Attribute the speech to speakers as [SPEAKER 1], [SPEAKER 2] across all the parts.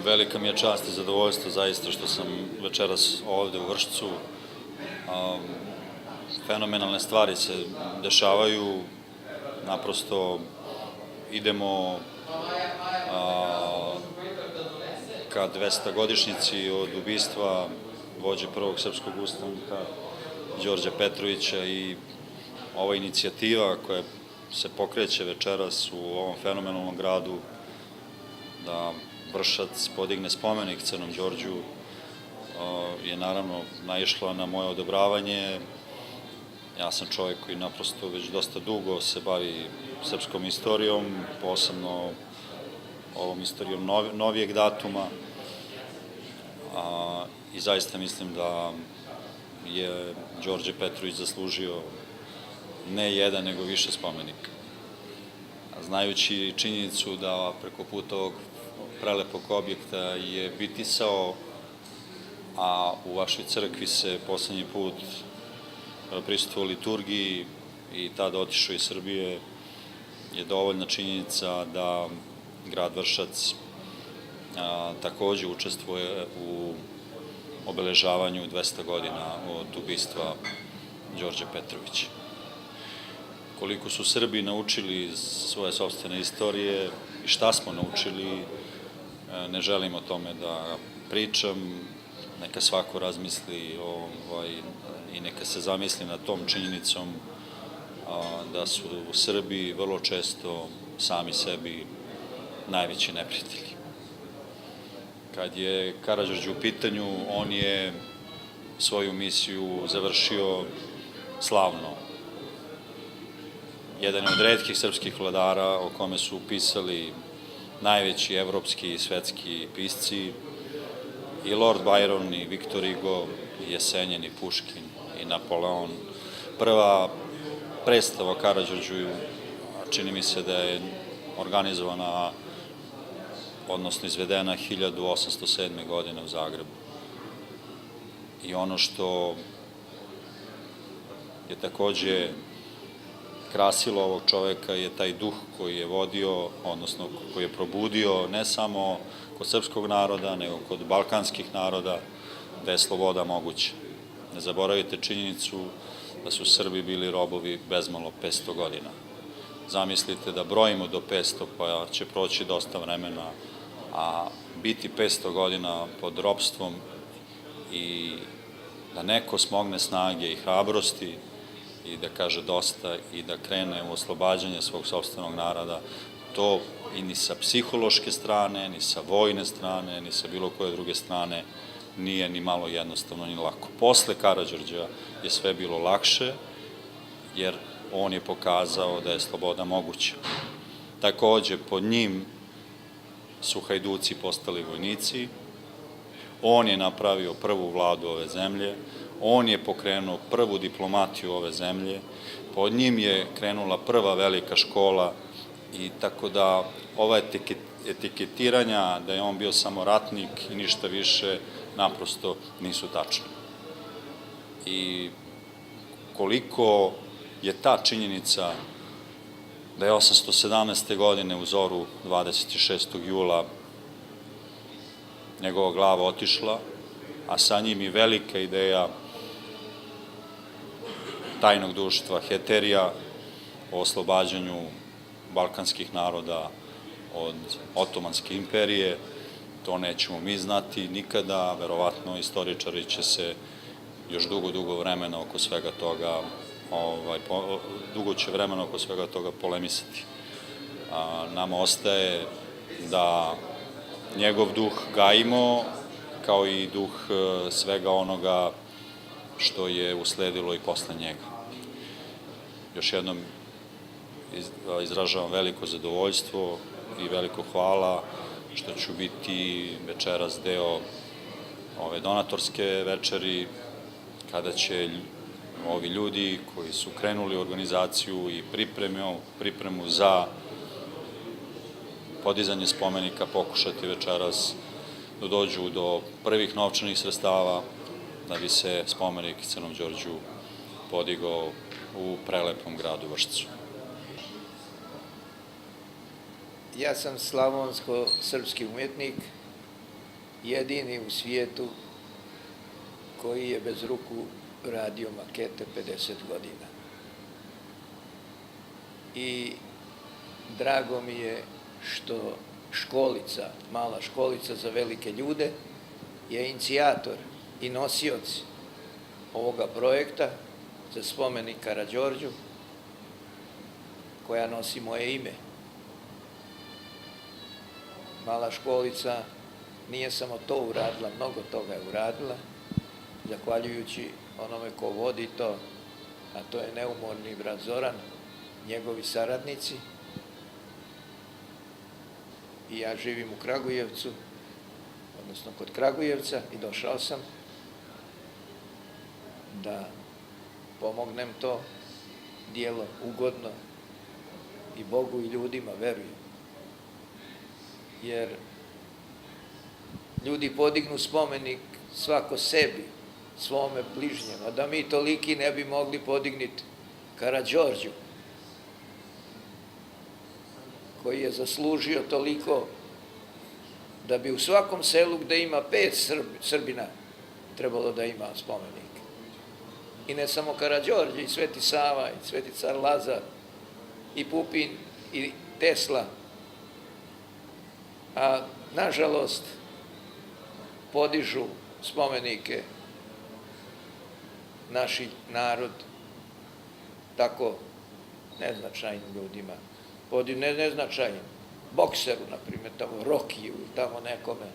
[SPEAKER 1] Velika mi je čast i zadovoljstvo zaista što sam večeras ovde u Vršcu. Fenomenalne stvari se dešavaju, naprosto idemo ka 200-godišnjici od ubistva vođe prvog srpskog ustanka Đorđa Petrovića i ova inicijativa koja se pokreće večeras u ovom fenomenalnom gradu da Vršac podigne spomenik Crnom Đorđu je naravno naišla na moje odobravanje. Ja sam čovjek koji naprosto već dosta dugo se bavi srpskom istorijom, posebno ovom istorijom novijeg datuma i zaista mislim da je Đorđe Petrović zaslužio ne jedan, nego više spomenika. Znajući činjenicu da preko puta ovog prelepog objekta je bitisao, a u vašoj crkvi se poslednji put prisustvovao liturgiji i tada otišao iz Srbije, je dovoljna činjenica da grad Vršac takođe učestvuje u obeležavanju 200 godina od ubistva Đorđa Petrovića. Koliko su Srbi naučili iz svoje sopstvene istorije i šta smo naučili, ne želim o tome da pričam, neka svako razmisli i neka se zamisli nad tom činjenicom da su Srbi vrlo često sami sebi najveći neprijatelji. Kad je Karađorđe u pitanju, on je svoju misiju završio slavno. Jedan od retkih srpskih vladara o kome su pisali najveći evropski i svetski pisci, i Lord Byron, i Viktor Hugo, i Jesenjen, i Puškin, i Napoleon. Prva predstava o Karađorđu, čini mi se da je organizovana, odnosno izvedena 1807. godine u Zagrebu. I ono što je takođe krasilo ovog čoveka je taj duh koji je vodio, odnosno koji je probudio ne samo kod srpskog naroda, nego kod balkanskih naroda, da je sloboda moguća. Ne zaboravite činjenicu da su Srbi bili robovi bezmalo 500 godina. Zamislite da brojimo do 500, pa će proći dosta vremena, a biti 500 godina pod ropstvom i da neko smogne snage i hrabrosti i da kaže dosta i da krene u oslobađanje svog sopstvenog naroda, to i ni sa psihološke strane, ni sa vojne strane, ni sa bilo koje druge strane nije ni malo jednostavno ni lako. Posle Karađorđa je sve bilo lakše, jer on je pokazao da je sloboda moguća. Takođe, pod njim su hajduci postali vojnici, on je napravio prvu vladu ove zemlje, on je pokrenuo prvu diplomatiju ove zemlje, pod njim je krenula prva velika škola i tako da ova etiketiranja da je on bio samo ratnik i ništa više naprosto nisu tačne. I koliko je ta činjenica da je 817. godine u zoru 26. jula njegova glava otišla, a sa njim i velika ideja tajnog društva Heterija o oslobađanju balkanskih naroda od Otomanske imperije. To nećemo mi znati nikada, verovatno istoričari će se još dugo vremena oko svega toga, dugo će vremena oko svega toga polemisati. Nama ostaje da njegov duh gajimo, kao i duh svega onoga što je usledilo i posle njega. Još jednom izražavam veliko zadovoljstvo i veliko hvala što ću biti večeras deo ove donatorske večeri, kada će ovi ljudi koji su krenuli u organizaciju i pripremu za podizanje spomenika pokušati večeras da dođu do prvih novčanih sredstava da bi se spomenik Crnom Đorđu podigao u prelepom gradu Vršcu.
[SPEAKER 2] Ja sam slavonsko-srpski umetnik, jedini u svijetu koji je bez ruku radio makete 50 godina. I drago mi je što školica, mala školica za velike ljude, je inicijator i nosioc ovoga projekta za spomenik Karađorđu, koja nosi moje ime. Mala školica nije samo to uradila, mnogo toga je uradila, zahvaljujući onome ko vodi to, a to je neumorni brat Zoran, njegovi saradnici. I ja živim u Kragujevcu, odnosno kod Kragujevca, i došao sam da pomognem to dijelo ugodno i Bogu i ljudima, verujem. Jer ljudi podignu spomenik svako sebi, svome bližnjem, a da mi toliki ne bi mogli podignuti Karađorđu, koji je zaslužio toliko da bi u svakom selu gde ima 5 Srbina trebalo da ima spomenik. I ne samo Karađorđe, i Sveti Sava, i Sveti car Lazar, i Pupin, i Tesla. A nažalost podižu spomenike naši narod tako neznačajnim ljudima. Neznačajnim. Bokseru, na primjer, tamo Rokiju, tamo nekome,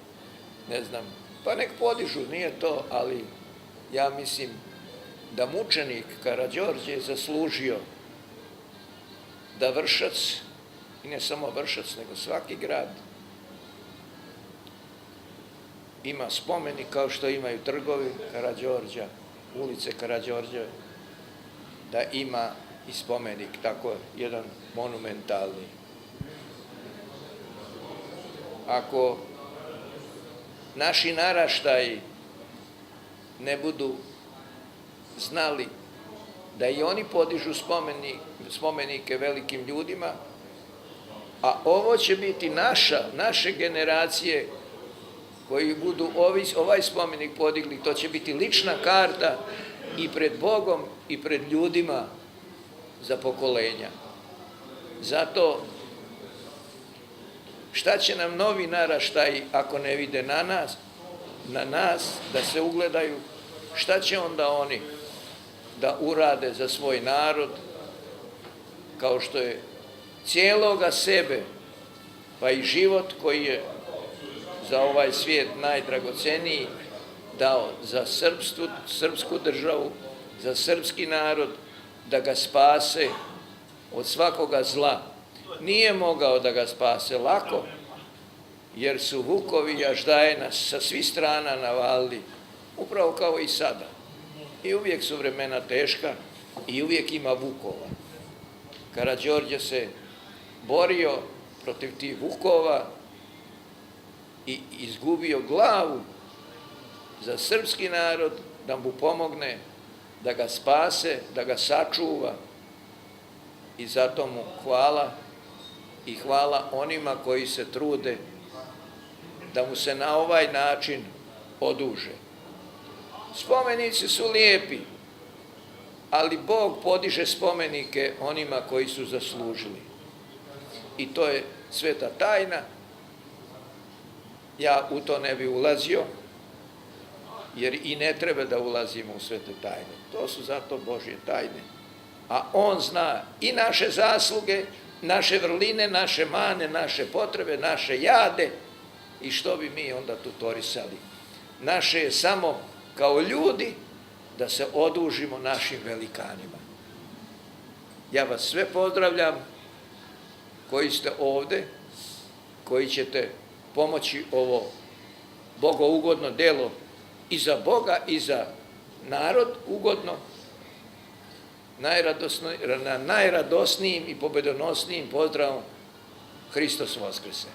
[SPEAKER 2] ne znam, pa nek podižu, nije to, ali ja mislim da mučenik Karađorđe je zaslužio da Vršac, i ne samo Vršac, nego svaki grad, ima spomenik kao što imaju trgovi Karađorđa, ulice Karađorđe, da ima i spomenik, tako jedan monumentalni. Ako naši naraštaji ne budu znali da i oni podižu spomenike velikim ljudima, a ovo će biti naše generacije koji budu ovaj spomenik podigli, to će biti lična karta i pred Bogom i pred ljudima za pokolenja. Zato šta će nam novi naraštaji ako ne vide na nas, da se ugledaju, šta će onda oni da urade za svoj narod, kao što je cijeloga sebe, pa i život koji je za ovaj svijet najdragoceniji dao za srpsku državu, za srpski narod, da ga spase od svakoga zla. Nije mogao da ga spase lako, jer su vukovi i aždaje nas sa svih strana navalili, upravo kao i sada. I uvijek su vremena teška i uvijek ima vukova. Karađorđe se borio protiv tih vukova i izgubio glavu za srpski narod, da mu pomogne, da ga spase, da ga sačuva. I zato mu hvala i hvala onima koji se trude da mu se na ovaj način oduže. Spomenici su lijepi, ali Bog podiže spomenike onima koji su zaslužili. I to je sveta tajna. Ja u to ne bi ulazio, jer i ne treba da ulazimo u svete tajne. To su zato Božje tajne. A On zna i naše zasluge, naše vrline, naše mane, naše potrebe, naše jade i što bi mi onda tutorisali. Naše je samo kao ljudi da se odužimo našim velikanima. Ja vas sve pozdravljam koji ste ovde, koji ćete pomoći ovo bogougodno delo i za Boga i za narod ugodno, na najradosnijim i pobedonosnijim pozdravom Hristos Voskrese.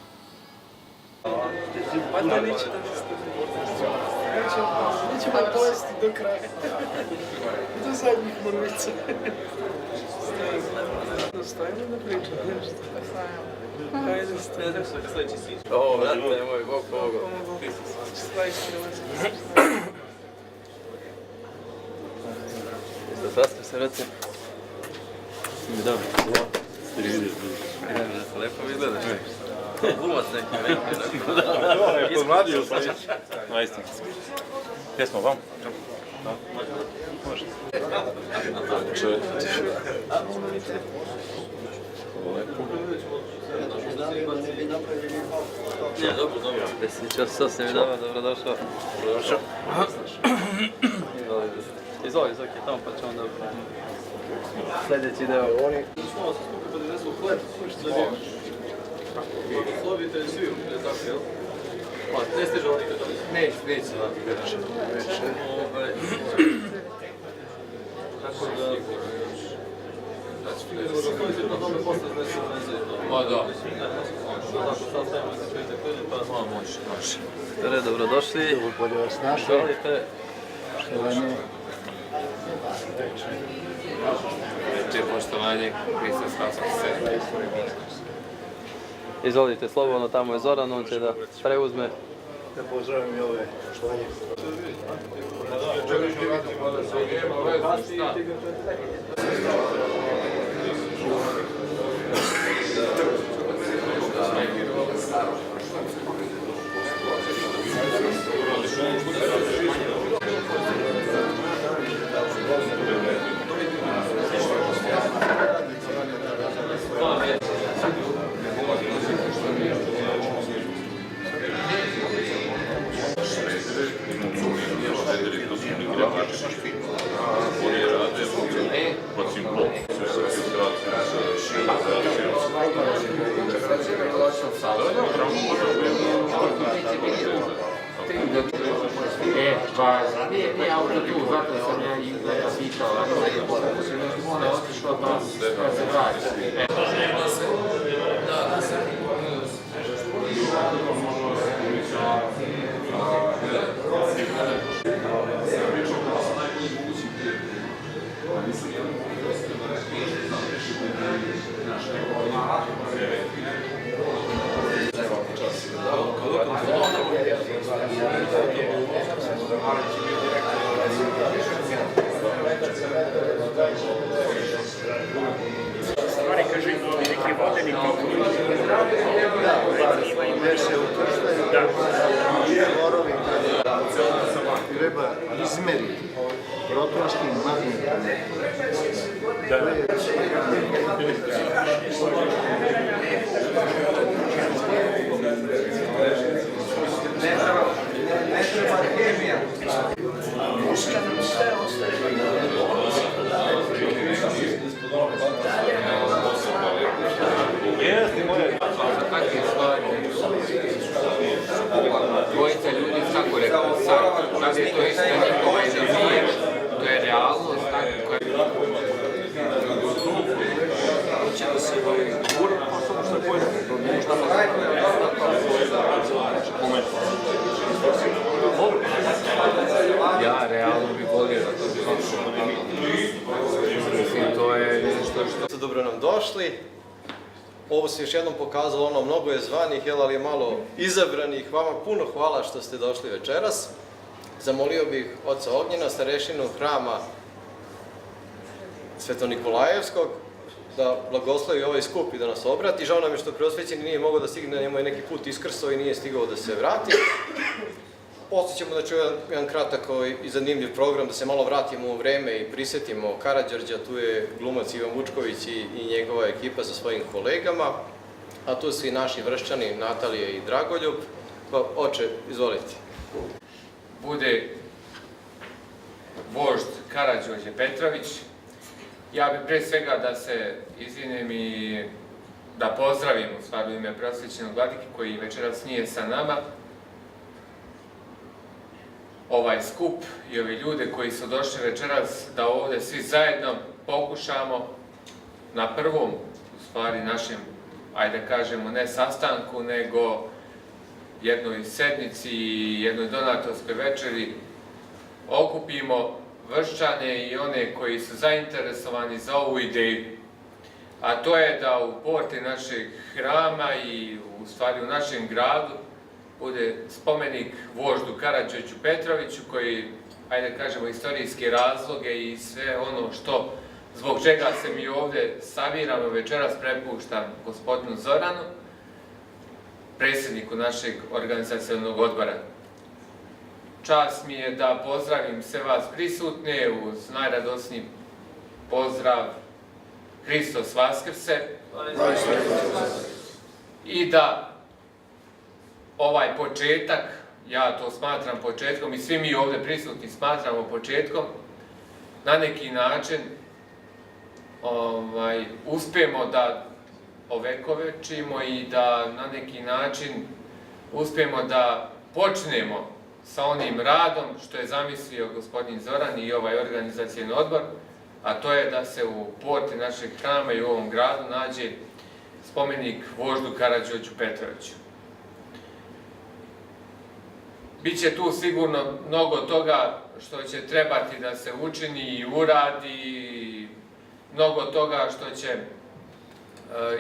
[SPEAKER 3] Nećemo pojesti do kraja. Do zadnjih mrvica. Stajemo da pričamo nešto. Hajde, stajemo.
[SPEAKER 4] O, brate moj, Bog. Zastavite se, reci. Mi dobro. Lepo izgledaš. Gumac neki.
[SPEAKER 5] Pomladio sam već. Majstor. Gdje smo vam? Može.
[SPEAKER 4] Nije, dobro. Desničar sasvim je dobro, dobrodošao.
[SPEAKER 5] Dobrodošao.
[SPEAKER 4] Izvoli, tamo pa ćemo onda sljedeći deo. Oni... Smo se skupi pa da nesu hleb, što da vidiš. Blagoslovite svi, je tako, jel? Ne stiže oni kada neće veće. Tako da... Blagoslovite na tome posle iznesu veze. Ma da. Tako sad stavimo se čujete kljuđe pa... Može. Dobrodošli.
[SPEAKER 6] Dobro, bolje vas našli.
[SPEAKER 4] Želite?
[SPEAKER 6] Štovanje.
[SPEAKER 7] Veče, poštovanje, Hristos Vaskrs.
[SPEAKER 4] Izvolite, slobodno, tamo je Zoran, on će da preuzme.
[SPEAKER 6] Da pozdravim i ove štovanje.
[SPEAKER 7] Pa nije auto tu, zato sam ja ih pitao, onda otišlo pa se vraća.
[SPEAKER 3] Stvari, kaže, neki vodeni tokovi.
[SPEAKER 6] Gdje se ukrštaju, čvorovi, treba izmeriti protonskim magnetom.
[SPEAKER 2] Ne treba hemija. Muška nam sve ostaje.
[SPEAKER 7] Takve stvari, dvojica ljudi, kako rekao, sad, da je to isto njihova iluzija, to je realnost, tako koja je...
[SPEAKER 3] Hoće da se gura, pa samo što je pojede.
[SPEAKER 7] Ja realno bih volio da to bi mislim, to je nešto što...
[SPEAKER 8] Dobro nam došli. Ovo se još jednom pokazalo, ono, mnogo je zvanih, ali je malo izabranih. Vama puno hvala što ste došli večeras. Zamolio bih oca Ognjena, starešinu hrama Sveto-Nikolajevskog, da blagoslovi ovaj skup i da nas obrati. Žao nam je što preosvećeni nije mogao da stigne, njemu je neki put iskrsao i nije stigao da se vrati. Posle ćemo da čujemo jedan kratak i zanimljiv program, da se malo vratimo u vreme i prisetimo Karađorđa, tu je glumac Ivan Vučković i njegova ekipa sa svojim kolegama, a tu su i naši vršćani, Natalija i Dragoljub. Pa, oče, izvolite.
[SPEAKER 7] Bude vožd Karađorđe Petrović. Ja bih pre svega da se izvinem i da pozdravim u stvari u ime preosvećenog vladike koji večeras nije sa nama. Ovaj skup i ovi ljude koji su došli večeras da ovde svi zajedno pokušamo na prvom, u stvari našem, ajde kažemo, ne sastanku, nego jednoj sednici i jednoj donatorskoj večeri okupimo vršćane i one koji su zainteresovani za ovu ideju. A to je da u porti našeg hrama i u stvari u našem gradu bude spomenik voždu Karađorđu Petroviću koji, ajde kažemo, istorijske razloge i sve ono što, zbog čega se mi ovdje sabiramo večeras, prepuštam gospodinu Zoranu, predsjedniku našeg organizacionog odbora. Čast mi je da pozdravim sve vas prisutne uz najradosniji pozdrav Hristos Vaskrse i da ovaj početak, ja to smatram početkom i svi mi ovdje prisutni smatramo početkom, na neki način uspijemo da ovekovečimo i da na neki način uspijemo da počnemo sa onim radom što je zamislio gospodin Zoran i ovaj organizacijni odbor, a to je da se u porti našeg hrama i u ovom gradu nađe spomenik voždu Karađorđu Petroviću. Biće tu sigurno mnogo toga što će trebati da se učini i uradi, mnogo toga što će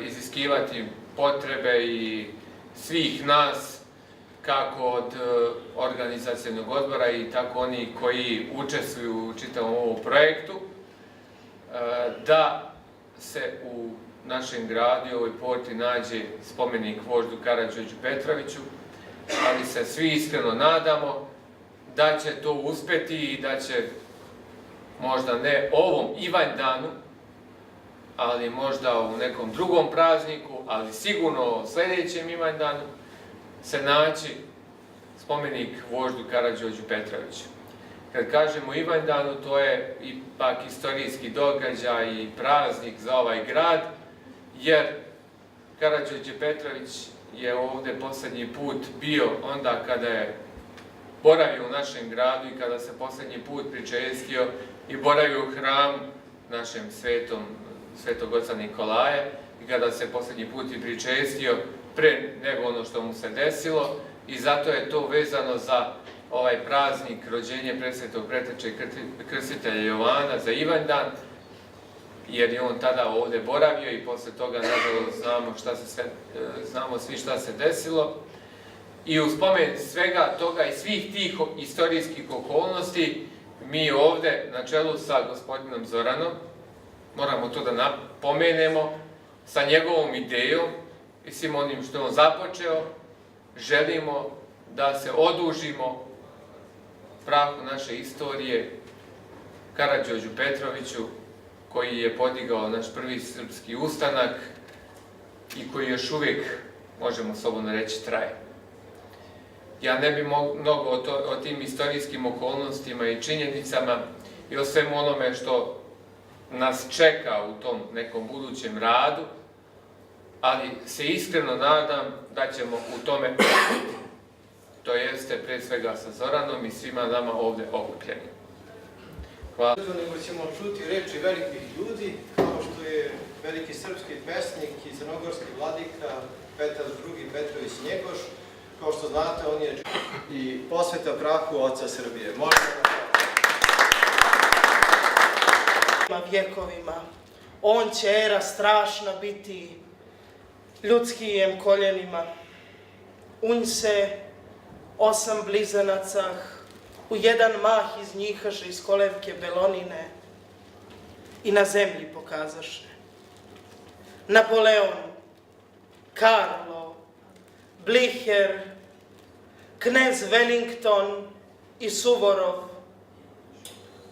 [SPEAKER 7] iziskivati potrebe i svih nas, kako od organizacijnog odbora i tako oni koji učestvuju u čitavom ovom projektu, da se u našem gradu i ovoj porti nađe spomenik voždu Karađorđu Petroviću, ali se svi iskreno nadamo da će to uspjeti i da će možda ne ovom Ivanjdanu, ali možda u nekom drugom prazniku, ali sigurno sljedećem Ivanjdanu, se naći spomenik voždu Karađorđu Petroviću. Kad kažemo Ivanjdanu, to je ipak istorijski događaj i praznik za ovaj grad, jer Karađorđe Petrović je ovdje posljednji put bio onda kada je boravio u našem gradu i kada se posljednji put pričestio i boravio u hramu našem Svetog oca Nikolaja i kada se posljednji put i pričestio pre nego ono što mu se desilo, i zato je to vezano za ovaj praznik rođenje presvetog preteče i krstitelja Jovana za Ivanjdan, jer je on tada ovdje boravio i posle toga, nažalost, znamo svi šta se desilo. I u spomen svega toga i svih tih istorijskih okolnosti, mi ovdje, na čelu sa gospodinom Zoranom, moramo to da napomenemo, sa njegovom idejom i svim onim što je on započeo, želimo da se odužimo prahu naše istorije, Karađorđu Petroviću, koji je podigao naš prvi srpski ustanak i koji još uvijek, možemo slobodno reći, traje. Ja ne bi mnogo o tim istorijskim okolnostima i činjenicama i o svemu onome što nas čeka u tom nekom budućem radu, ali se iskreno nadam da ćemo u tome, to jeste pre svega sa Zoranom i svima nama ovdje okupljeni. Hvala.
[SPEAKER 8] Nego ćemo čuti reči velikih ljudi, kao što je veliki srpski pesnik i crnogorski vladika Petar II. Petrović Njegoš. Kao što znate, on je i posveta prahu oca Srbije.
[SPEAKER 9] Vjekovima. On će era strašna biti ljudskijim koljenima. Unj se 8 blizanaca u jedan mah iz njihaše iz kolevke Belonine i na zemlji pokazaše. Napoleon, Karlo, Blicher, knez Wellington i Suvorov,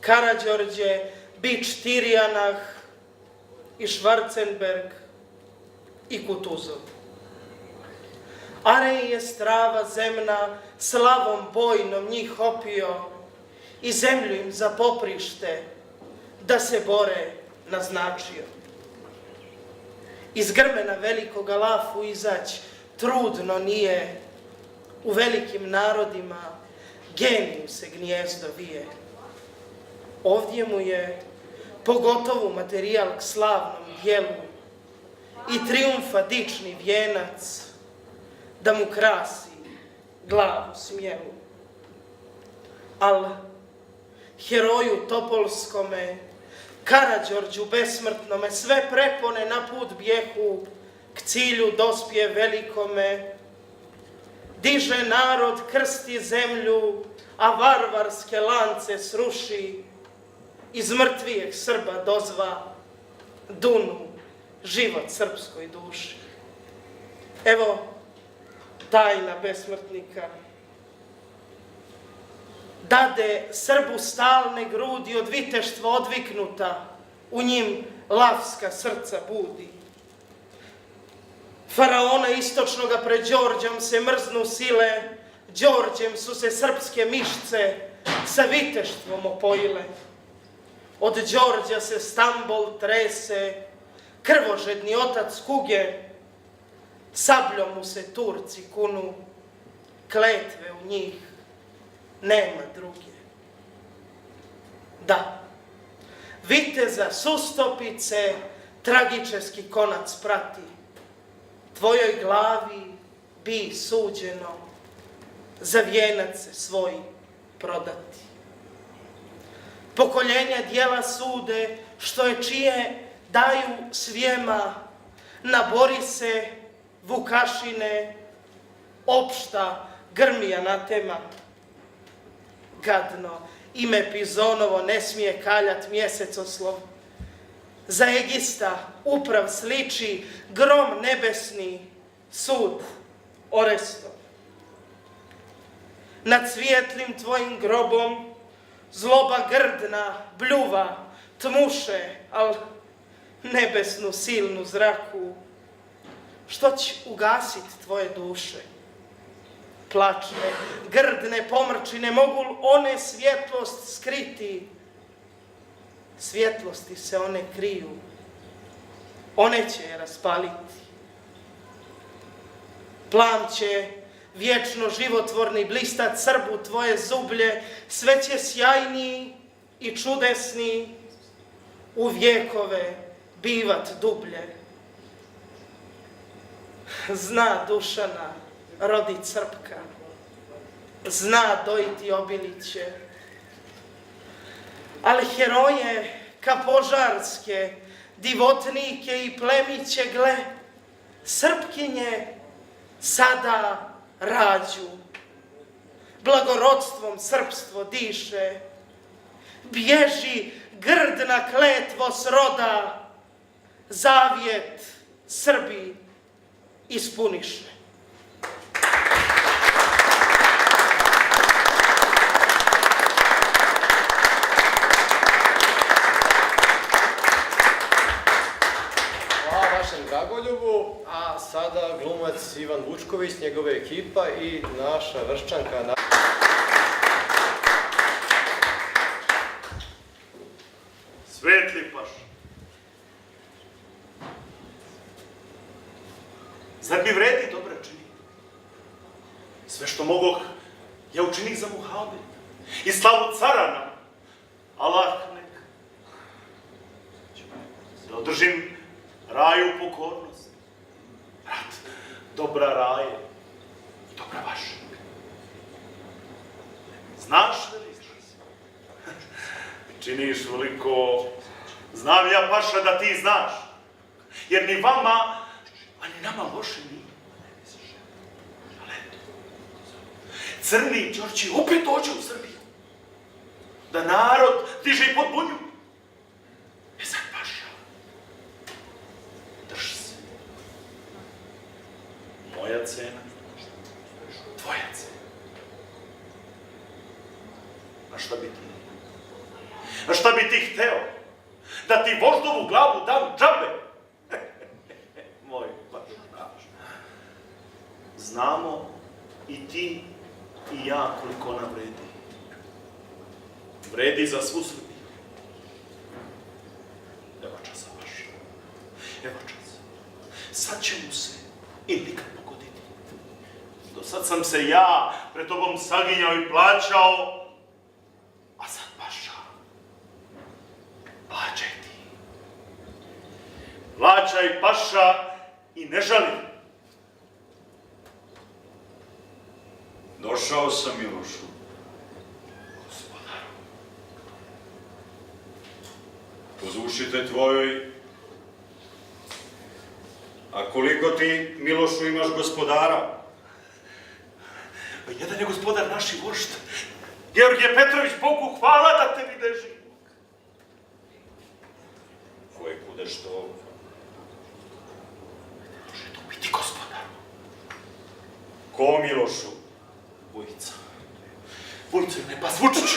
[SPEAKER 9] Karađorđe, Bič Tirjanah i Schwarzenberg i Kutuzov. Arej je strava zemna slavom bojnom njih opio i zemlju im za poprište da se bore naznačio. Iz grmena velikoga lafu izać trudno nije, u velikim narodima geniju se gnjezdo vije. Ovdje mu je pogotovo materijal k slavnom dijelu i trijumfa dični vijenac da mu krasi glavu smjelu. Al heroju Topolskome, Karađorđu besmrtnome, sve prepone na put bjehu k cilju dospje velikome, diže narod, krsti zemlju, a varvarske lance sruši, iz mrtvijeg Srba dozva dunu život srpskoj duši. Evo tajna besmrtnika. Dade Srbu stalne grudi od viteštva odviknuta, u njim lavska srca budi. Faraona istočnoga pred Đorđem se mrznu sile, Đorđem su se srpske mišce sa viteštvom opojile. Od Đorđa se Stambol trese, krvožedni otac kuge, sabljom mu se Turci kunu, kletve u njih nema druge. Da, viteza Sustopice tragičeski konac prati, tvojoj glavi bi suđeno za vijenac se svoj prodati. Pokoljenja dijela sude, što je čije daju svijema, na Borise, Vukašine, opšta grmi anatema. Gadno, ime Pizonovo ne smije kaljat mjesecoslov. Za Egista uprav sliči grom nebesni, sud Orestov. Nad svijetlim tvojim grobom zloba grdna bljuva, tmuše, al nebesnu silnu zraku. Što će ugasit tvoje duše? Plačne, grdne pomrčine, mogu one svjetlost skriti? Svjetlosti se one kriju, one će je raspaliti. Plam će vječno životvorni blistat Srbu tvoje zublje, sve će sjajniji i čudesni u vjekove bivat dublje. Zna Dušana rodit Srpka, zna dojiti obiliće, ali heroje ka požarske, divotnike i plemiće, gle, Srpkinje sada rađu, blagorodstvom srpstvo diše, bježi grdna kletvo s roda, zavjet Srbi ispuniše.
[SPEAKER 8] Dragoljubu, a sada glumac Ivan Vučković, njegova ekipa i naša Vrščanka.
[SPEAKER 5] Svetli paš. Zar mi vredi dobre čini? Sve što mogoh, ja učinih za Muhamed i slavu cara nam. Allah nek. Da održim raju pokornost. Brat, dobra raje i dobra vaša. Znaš li? Činiš veliko. Znam ja, paša, da ti znaš. Jer ni vama, a ni nama loše nije. Ali eto, crni Đorđe opet dođe u Srbiju. Da narod diže i pod bunju. E sad, paša, drži se. Moja cena, tvoja cena. A šta bi ti? A šta bi ti hteo? Da ti voždovu glavu dam džabe? Moj paša. Znamo i ti i ja koliko ona vredi. Vredi za svu Srbiju. Evo časa, paša. Evo časa. Sad će mu se i nikad pogoditi. Do sad sam se ja pred tobom saginjao i plaćao, a sad, paša, plaćaj ti. Plaćaj, paša, i ne žali.
[SPEAKER 1] Došao sam, Milošu.
[SPEAKER 5] Gospodaru.
[SPEAKER 1] Pozvušite tvojoj. A koliko ti, Milošu, imaš gospodara?
[SPEAKER 5] mene gospodar naši vožd, Georgije Petrović, Bogu hvala da te vide živog.
[SPEAKER 1] Koje kude što?
[SPEAKER 5] Ne može to biti, gospodaru.
[SPEAKER 1] Ko, Milošu?
[SPEAKER 5] Vujica. Vujica ne pas Vučić.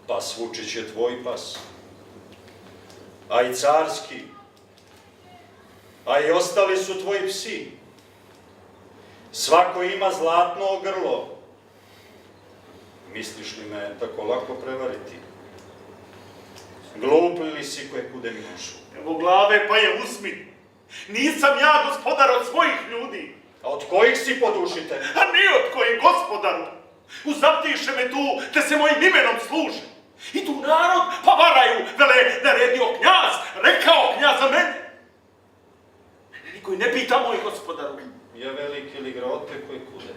[SPEAKER 1] Pas Vučić je tvoj pas. A i carski. A i ostali su tvoji psi. Svako ima zlatno grlo. Misliš li me tako lako prevariti? Glup li si koje kude Milošu?
[SPEAKER 5] Evo glave pa je uzmi. Nisam ja gospodar od svojih ljudi.
[SPEAKER 1] A od kojih si podušite?
[SPEAKER 5] A ni od kojih, gospodaru. Uzaptiše me tu, te se mojim imenom služe. Idu narod, pa varaju, vele, naredio knjaz, rekao knjaz za mene. Mene niko i ne pita, moj gospodaru.
[SPEAKER 1] Je veliki ili grote koje kude?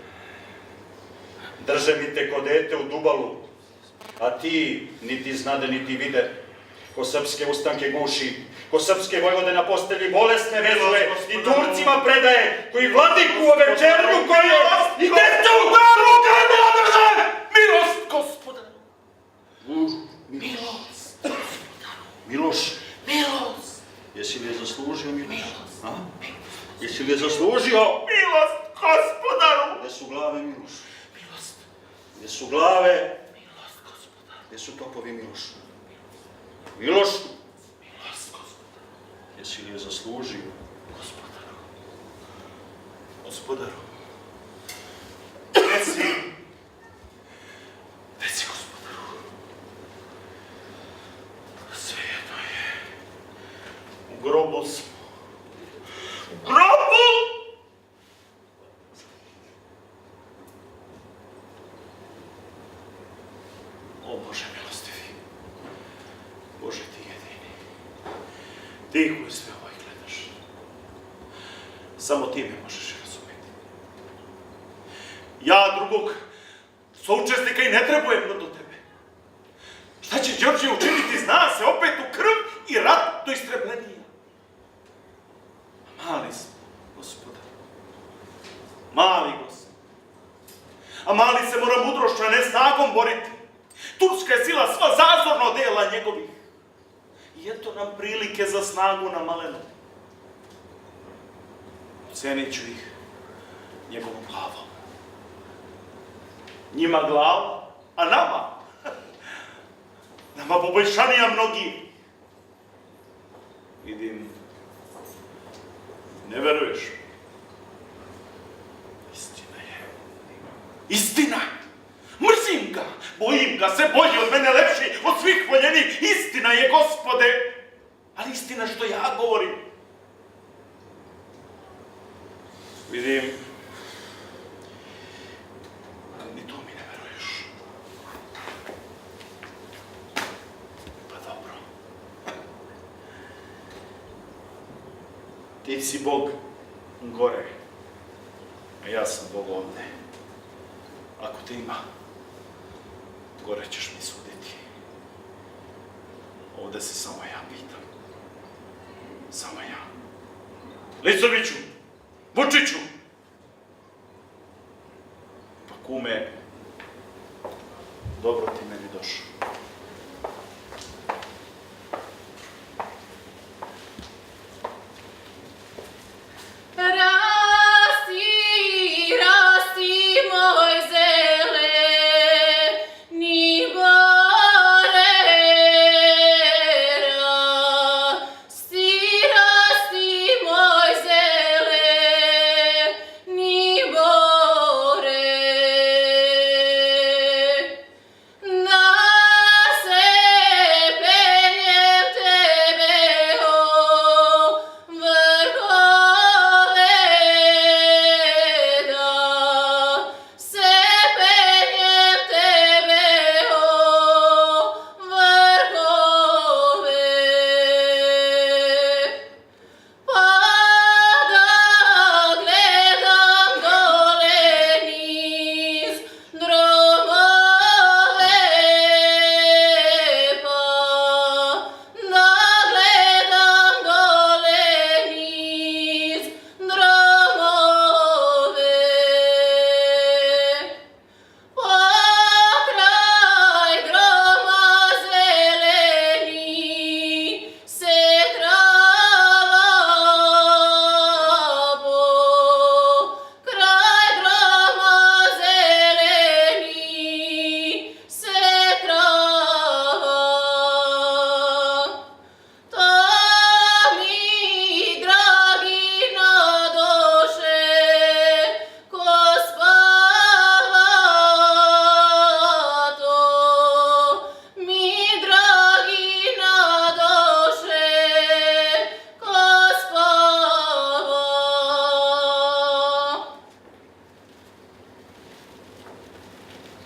[SPEAKER 1] Drže mi te ko dete u dubalu, a ti niti znade, niti vide, ko srpske ustanke guši, ko srpske vojvode na postelji bolesne vezuje i Turcima predaje, koji vladiku o večernju koji je i decu ruka je bila drže!
[SPEAKER 5] Milost, gospodaru!
[SPEAKER 1] Milost, gospodaru! Miloš!
[SPEAKER 5] Milost!
[SPEAKER 1] Jesi li je zaslužio, Miloš? A? Jesi li je zaslužio?
[SPEAKER 5] Milost, gospodaru!
[SPEAKER 1] Gde su glave, Miloš?
[SPEAKER 5] Milost!
[SPEAKER 1] Gde su glave?
[SPEAKER 5] Milost, gospodaru!
[SPEAKER 1] Gde su topovi, Miloš? Miloš!
[SPEAKER 5] Milost, gospodaru!
[SPEAKER 1] Jesi li je zaslužio?
[SPEAKER 5] Gospodaru! Gospodaru! Reci! Reci, gospodaru! Svejedno je. U grobu smo. U grobu! O Bože milostivi, Bože ti jedini, ti koji sve ovo gledaš, samo ti me možeš razumjeti. Ja drugog součesnika i ne trebujem do tebe. Šta će Đorđe učiniti, zna se, opet u krv i rat do istreblenija. Mali smo, gospodar, mali gospodar, a mali se mora mudrošću, a ne snagom boriti. Turska je sila sva zazorno dela njegovih. I eto nam prilike za snagu na malenu. Ocenit ću ih njegovom glavom. Njima glava, a nama? Nama poboljšanija mnogi. Vidim, ne veruješ. Istina je. Istina! Mrzim ga, bojim ga, se bolji od mene, lepši od svih voljenih. Istina je, gospode, ali istina što ja govorim. Vidim, ni to mi ne veruješ. Pa dobro. Ti si Bog gore, a ja sam Bog ovde. Ako te ima, gore ćeš mi suditi. Ovde se samo ja pitam. Samo ja. Licoviću, Vučiću! Pa kume, dobro ti meni došao.
[SPEAKER 10] Na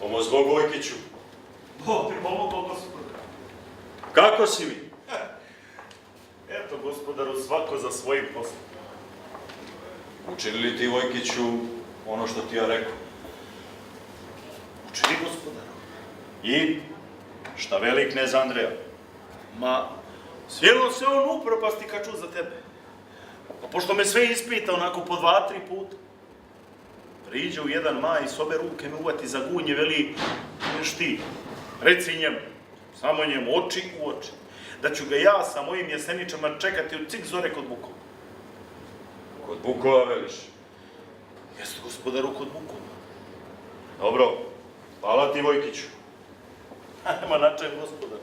[SPEAKER 1] Pomoz Bog Vojkiću.
[SPEAKER 5] Bog ti pomogao, gospodaru.
[SPEAKER 1] Kako si mi?
[SPEAKER 5] Eto, gospodaru, svako za svojim poslom.
[SPEAKER 1] Učini li ti, Vojkiću, ono što ti ja rekao?
[SPEAKER 5] Učini, gospodaru.
[SPEAKER 1] I šta veli knez Andreja?
[SPEAKER 5] Ma, sjelo se on upropasti kad ču za tebe. Pa pošto me sve ispita onako po 2-3 puta, priđe u jedan maj i s obe ruke me uvati za gunje, veli, neš ti, reci njemu, samo njemu, oči u oči, da ću ga ja sa mojim jeseničama čekati od cik zore kod Bukova.
[SPEAKER 1] Kod Bukova veliš.
[SPEAKER 5] Jeste, gospodaru, kod Bukova.
[SPEAKER 1] Dobro, hvala ti, Vojkiću.
[SPEAKER 5] Ma na čem, gospodaru?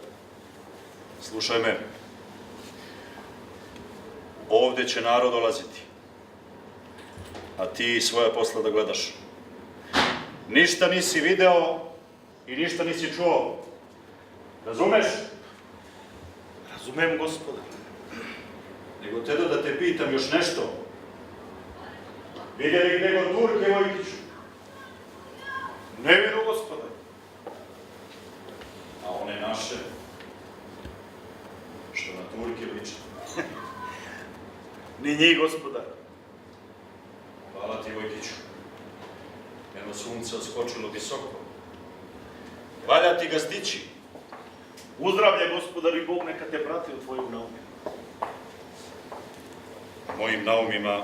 [SPEAKER 1] Slušaj me. Ovde će narod dolaziti. A ti svoja posla da gledaš. Ništa nisi video i ništa nisi čuo. Razumeš?
[SPEAKER 5] Razumem, gospodaru.
[SPEAKER 1] Nego teda da te pitam još nešto. Vidjeli gde god Turke, Vojkiću?
[SPEAKER 5] Ne vidu, gospodaru.
[SPEAKER 1] A one naše, što na Turke liče.
[SPEAKER 5] Ni njih, gospodaru.
[SPEAKER 1] Hvala ti, Vojkiću. Eno sunce oskočilo visoko. Valja ti ga stići.
[SPEAKER 5] Uzdravlje, gospodaru, i Bog neka te prati u tvojim naumima.
[SPEAKER 1] Mojim naumima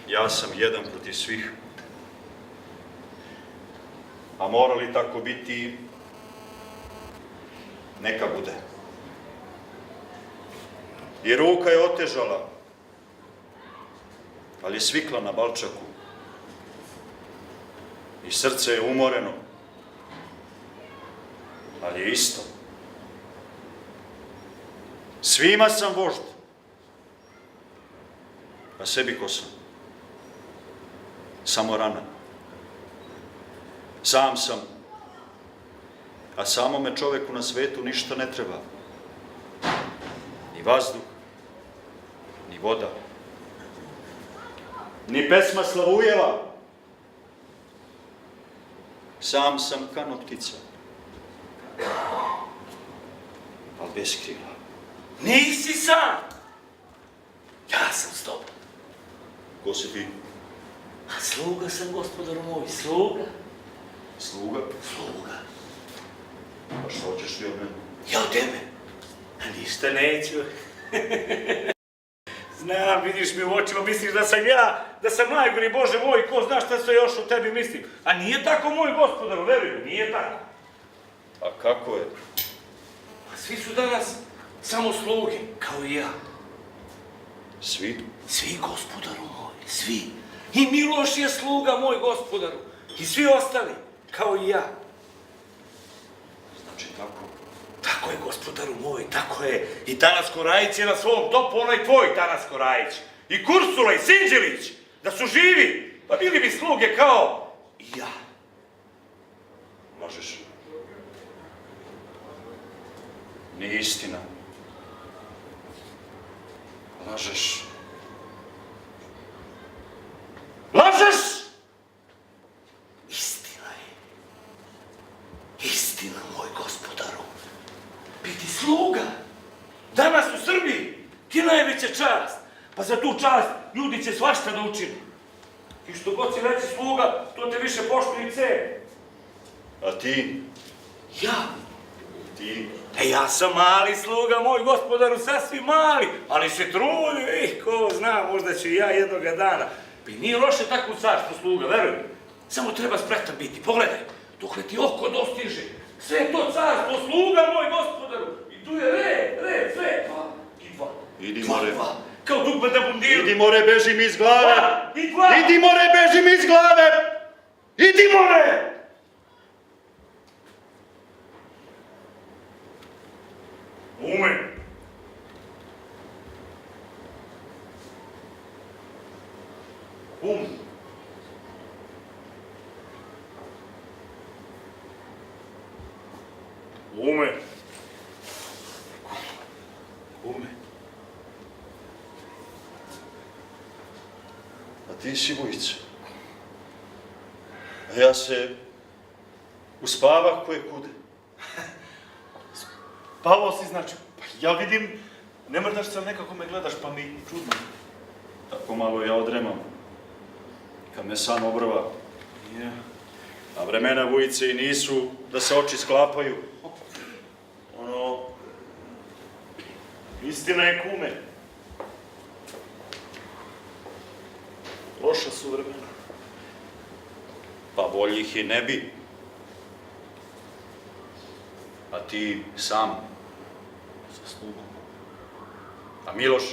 [SPEAKER 1] ja sam jedan protiv svih. A mora li tako biti, neka bude. I ruka je otežala, ali je svikla na balčaku. I srce je umoreno, ali je isto. Svima sam vožd, a sebi ko sam. Samo rana. Sam sam, a samome čoveku na svetu ništa ne treba. Ni vazduh, ni voda, ni pesma Slavujeva. Sam sam kano ptica, ali bez krila.
[SPEAKER 5] Nisi sam! Ja sam s tobom.
[SPEAKER 1] Ko si ti?
[SPEAKER 5] A sluga sam, gospodaru moj, sluga.
[SPEAKER 1] Sluga?
[SPEAKER 5] Sluga.
[SPEAKER 1] Pa što hoćeš ti od mene?
[SPEAKER 5] Ja od tebe? A ništa neću. Znam, vidiš mi u očima, misliš da sam ja, da sam najgori, Bože moj, ko zna šta se još u tebi mislim. A nije tako, moj gospodaru, veruj mi, nije tako.
[SPEAKER 1] A kako je?
[SPEAKER 5] A svi su danas samo sluge, kao i ja.
[SPEAKER 1] Svi?
[SPEAKER 5] Svi, gospodaru moj, svi. I Miloš je sluga, moj gospodaru. I svi ostali, kao i ja.
[SPEAKER 1] Znači tako?
[SPEAKER 5] Tako je, gospodaru moj, tako je. I Tanasko Rajić je na svom topu, onaj tvoj Tanasko Rajić. I Kursula i Sinđelić, da su živi, pa bili bi sluge kao i ja.
[SPEAKER 1] Možeš. Nije istina. Lažeš.
[SPEAKER 5] Lažeš! Istina je. Istina, moj gospodaru. Biti sluga. Danas u Srbiji ti je najveća čast. Pa za tu čast ljudi će svašta da učine. I što god si veći sluga, to te više poštuju i cene.
[SPEAKER 1] A ti?
[SPEAKER 5] Ja?
[SPEAKER 1] Ti?
[SPEAKER 5] Ja sam mali sluga, moj gospodaru, sasvim mali, ali se trudim, ko zna, možda ću i ja jednoga dana. Pa i nije loše tako u carstvu sluga, veruj mi. Samo treba spretan biti, pogledaj, dokle ti oko dostiže. Sve je to carstvo sluga, moj gospodaru. I tu je red, sve, 2 i 2.
[SPEAKER 1] Idi more.
[SPEAKER 5] 2, kao dugme da bundiru.
[SPEAKER 1] Idi more, beži mi iz glave.
[SPEAKER 5] 2 i 2.
[SPEAKER 1] Idi more, beži mi iz glave. Idi more!
[SPEAKER 5] Ume. Ume.
[SPEAKER 1] A ti si Vujica. A
[SPEAKER 5] A ja se uspavah koje kude. Spavao si, znači, pa ja vidim, ne mrdaš se, nekako me gledaš, pa mi čudno. Tako malo ja odremam, kad me san obrva. A vremena, Vujice, i nisu da se oči sklapaju. Istina je, kume. Loša su vremena. Pa bolje ih i ne bi. A ti sam sa slugom. A Miloš?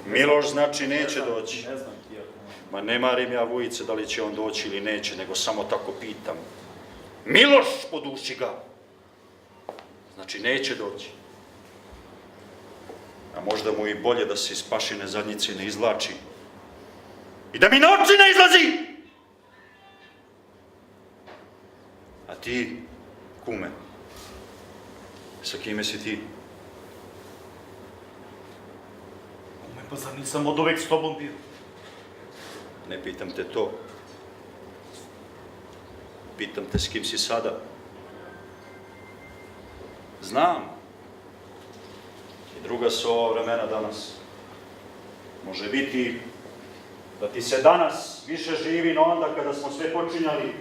[SPEAKER 5] Miloš znači neće doći.
[SPEAKER 3] Ne znam ti ja.
[SPEAKER 5] Ma ne marim ja, Vujice, da li će on doći ili neće, nego samo tako pitam. Miloš, poduši ga! Znači, neće doći. A možda mu i bolje da se iz pašine zadnjice ne izvlači. I da mi na oči ne izlazi! A ti, kume, sa kime si ti?
[SPEAKER 3] Kume, pa zar nisam od uvek s tobom bio?
[SPEAKER 5] Ne pitam te to. Pitam te s kim si sada. Znam. I druga su ova vremena danas. Može biti da ti se danas više živi no onda kada smo sve počinjali.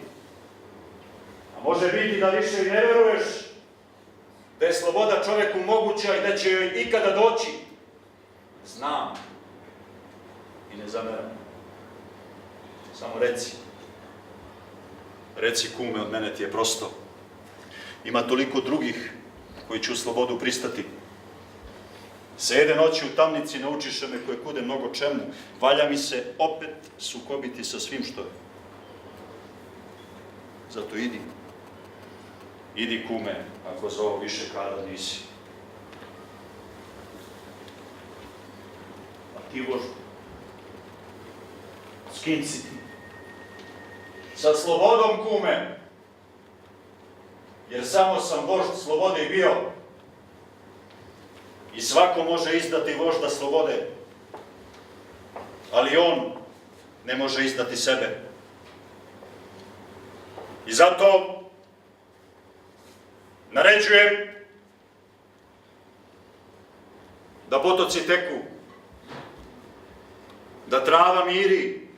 [SPEAKER 5] A može biti da više i ne veruješ da je sloboda čoveku moguća i da će joj ikada doći. Znam. I ne zameram. Samo reci. Reci, kume, od mene ti je prosto. Ima toliko drugih koji će u slobodu pristati. Sede noći u tamnici, naučiše me koje kude mnogo čemu. Valja mi se opet sukobiti sa svim što je. Zato idi. Idi, kume, ako za ovo više kada nisi. A ti, Božo, s kim si ti? Sa slobodom, kume. Jer samo sam vožd slobode i bio. I svako može izdati vožda slobode. Ali on ne može izdati sebe. I zato naređujem da potoci teku, da trava miri,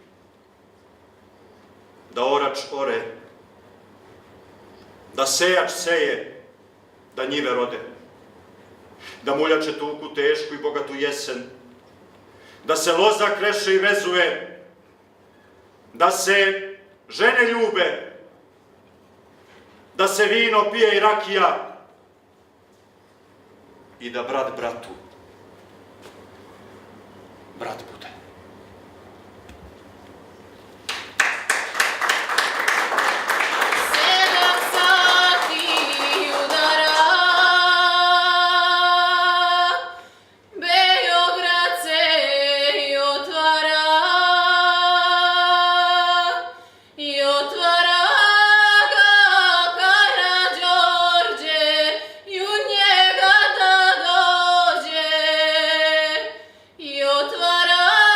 [SPEAKER 5] da orač ore, da sejač seje, da njive rode, da muljače tuku tešku i bogatu jesen, da se loza kreše i vezuje, da se žene ljube, da se vino pije i rakija i da brat bratu brat bude.
[SPEAKER 10] Otvara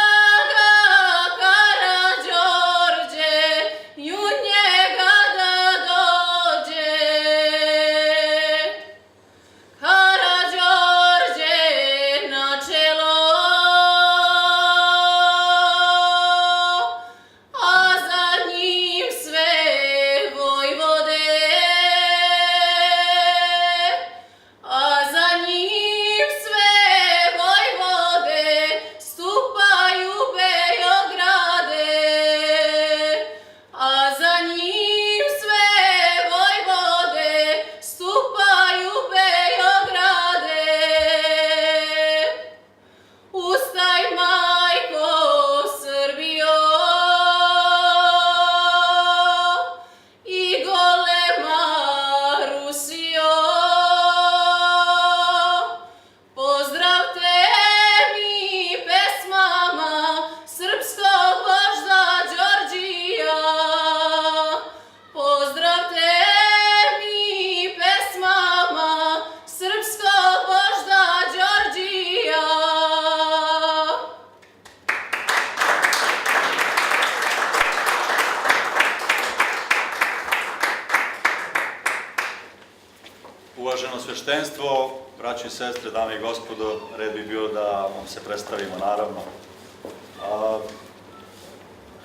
[SPEAKER 1] Uvaženo sveštenstvo, braćo i sestre, dame i gospodo, red bi bio da vam se predstavimo, naravno.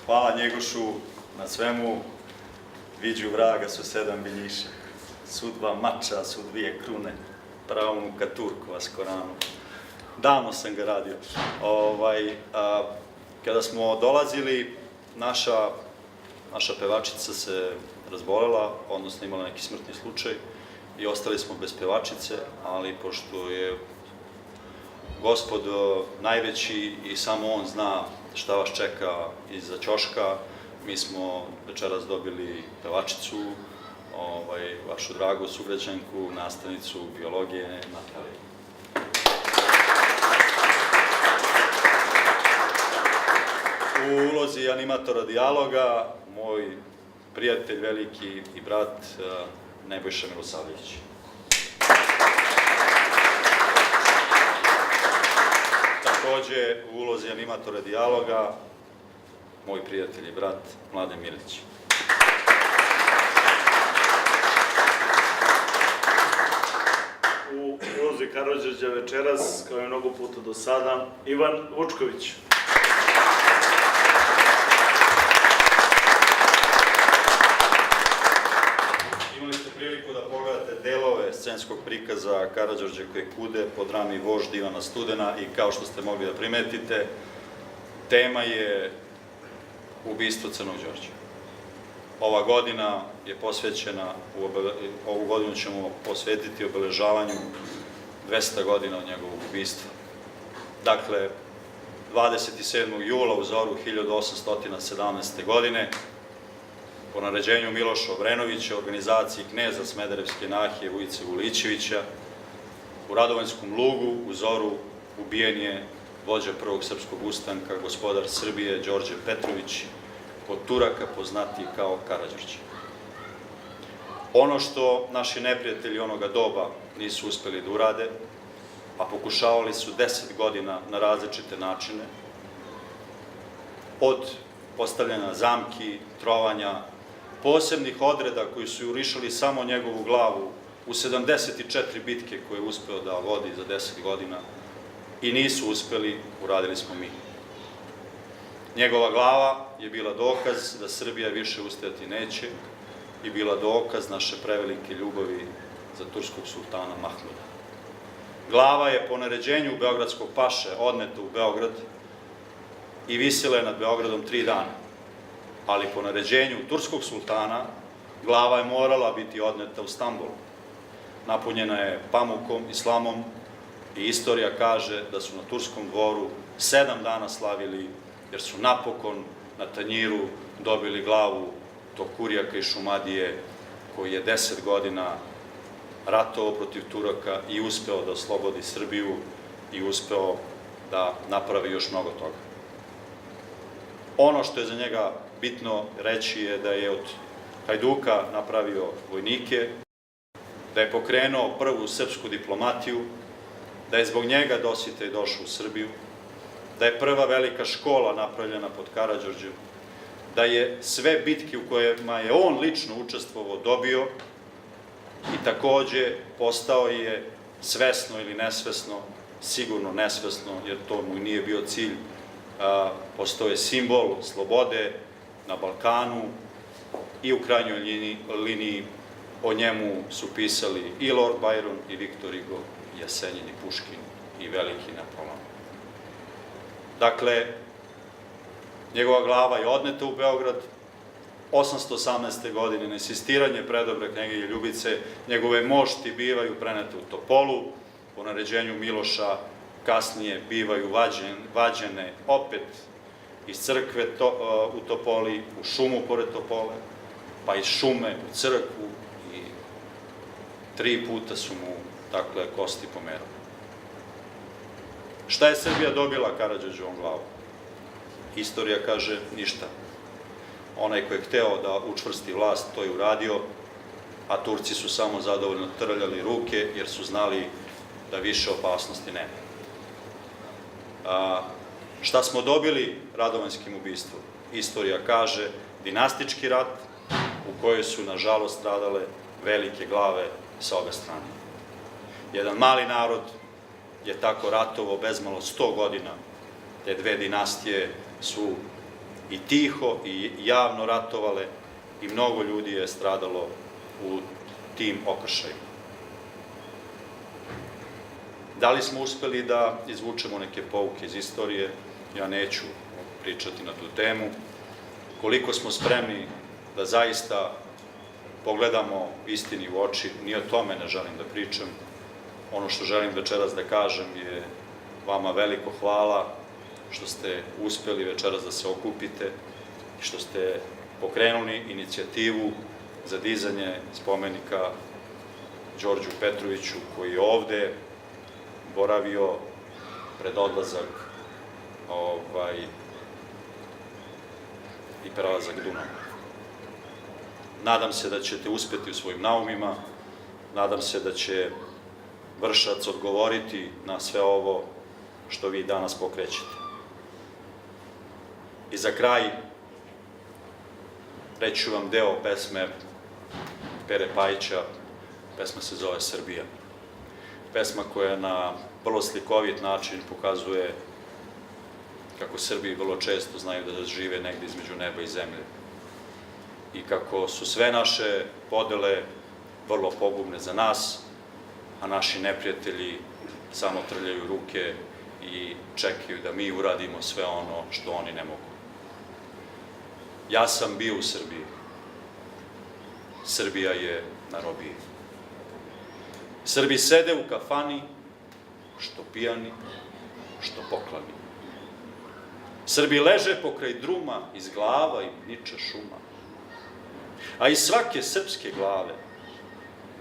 [SPEAKER 1] Hvala Njegošu na svemu, viđu vraga su 7 biljiša, su 2 mača, su 2 krune, pravo mu katurkova s Koranom. Davno sam ga radio. Kada smo dolazili, naša pevačica se razbolela, odnosno imala neki smrtni slučaj i ostali smo bez pevačice, ali pošto je Gospod najveći i samo On zna šta vas čeka iza ćoška, mi smo večeras dobili pevačicu, vašu dragu sugrađanku, nastavnicu biologije Nataliju. U ulozi animatora dijaloga, moj prijatelj veliki i brat Nebojša Milosavljević. Takođe, u ulozi animatora dijaloga, moj prijatelj i brat Mladen Milić.
[SPEAKER 5] U ulozi Karađorđa večeras, kao i mnogo puta do sada, Ivan Vučković.
[SPEAKER 1] Imali ste priliku da pogledate delove scenskog prikaza Karađorđa koji kude po drami Vožd Ivana Studena i kao što ste mogli da primetite, tema je ubistvo Crnog Đorđa. Ova godina je posvećena, ovu godinu ćemo posvetiti obeležavanju 200 godina od njegovog ubistva. Dakle, 27. jula u zoru 1817. godine, po naređenju Miloša Obrenovića, organizaciji kneza Smederevske nahije Vujice Vulićevića, u Radovanjskom lugu u zoru ubijen je vođa prvog srpskog ustanka, gospodar Srbije Đorđe Petrović, od Turaka poznatiji kao Karađorđe. Ono što naši neprijatelji onoga doba nisu uspeli da urade, a pokušavali su 10 godina na različite načine, od postavljanja zamki, trovanja, posebnih odreda koji su jurišali samo njegovu glavu u 74 bitke koje je uspeo da vodi za 10 godina i nisu uspeli, uradili smo mi. Njegova glava je bila dokaz da Srbija više ustajati neće i bila dokaz naše prevelike ljubavi za turskog sultana Mahmuda. Glava je po naređenju beogradskog paše odneta u Beograd i visila je nad Beogradom 3 dana, ali po naređenju turskog sultana glava je morala biti odneta u Stambol. Napunjena je pamukom i slamom i istorija kaže da su na turskom dvoru 7 dana slavili jer su napokon na tanjiru dobili glavu tog kurjaka iz Šumadije koji je 10 godina ratovao protiv Turaka i uspeo da oslobodi Srbiju i uspeo da napravi još mnogo toga. Ono što je za njega bitno reći je da je od Hajduka napravio vojnike, da je pokrenuo prvu srpsku diplomatiju, da je zbog njega Dositej došao u Srbiju, da je prva velika škola napravljena pod Karađorđem, da je sve bitke u kojima je on lično učestvovao dobio i takođe postao je svesno ili nesvesno, sigurno nesvesno, jer to mu nije bio cilj, postao je simbol slobode na Balkanu i u krajnjoj liniji o njemu su pisali i Lord Byron i Viktor Hugo, i Jesenjin i Puškin i veliki Napoleon. Dakle, njegova glava je odneta u Beograd, 818. godine na insistiranje predobre knjeginje Ljubice, njegove mošti bivaju prenete u Topolu, po naređenju Miloša kasnije bivaju vađene opet iz crkve u Topoli, u šumu pored Topole, pa iz šume u crkvu i 3 puta su mu, dakle, kosti pomerali. Šta je Srbija dobila Karađorđevom glavom? Istorija kaže ništa. Onaj ko je hteo da učvrsti vlast, to je uradio, a Turci su samo zadovoljno trljali ruke, jer su znali da više opasnosti nema. Šta smo dobili Radovanjskim ubistvom? Istorija kaže dinastički rat u kojoj su, nažalost, stradale velike glave sa obe strane. Jedan mali narod je tako ratovao bezmalo 100 godina. Te dve dinastije su i tiho i javno ratovale i mnogo ljudi je stradalo u tim okršajima. Da li smo uspeli da izvučemo neke pouke iz istorije? Ja neću pričati na tu temu. Koliko smo spremni da zaista pogledamo istini u oči, ni o tome ne želim da pričam. Ono što želim večeras da kažem je vama veliko hvala što ste uspeli večeras da se okupite i što ste pokrenuli inicijativu za dizanje spomenika Đorđu Petroviću, koji je ovde boravio pred odlazak i prelazak Dunava. Nadam se da ćete uspeti u svojim naumima, nadam se da će Vršac odgovoriti na sve ovo što vi danas pokrećete. I za kraj, reći ću vam deo pesme Pere Pajića, pesma se zove Srbija. Pesma koja na vrlo slikovit način pokazuje kako Srbi vrlo često znaju da žive negde između neba i zemlje i kako su sve naše podele vrlo pogubne za nas, a naši neprijatelji samo trljaju ruke i čekaju da mi uradimo sve ono što oni ne mogu. Ja sam bio u Srbiji. Srbija je na robiji. Srbi sede u kafani, što pijani, što poklani. Srbi leže pokraj druma iz glava i niče šuma. A iz svake srpske glave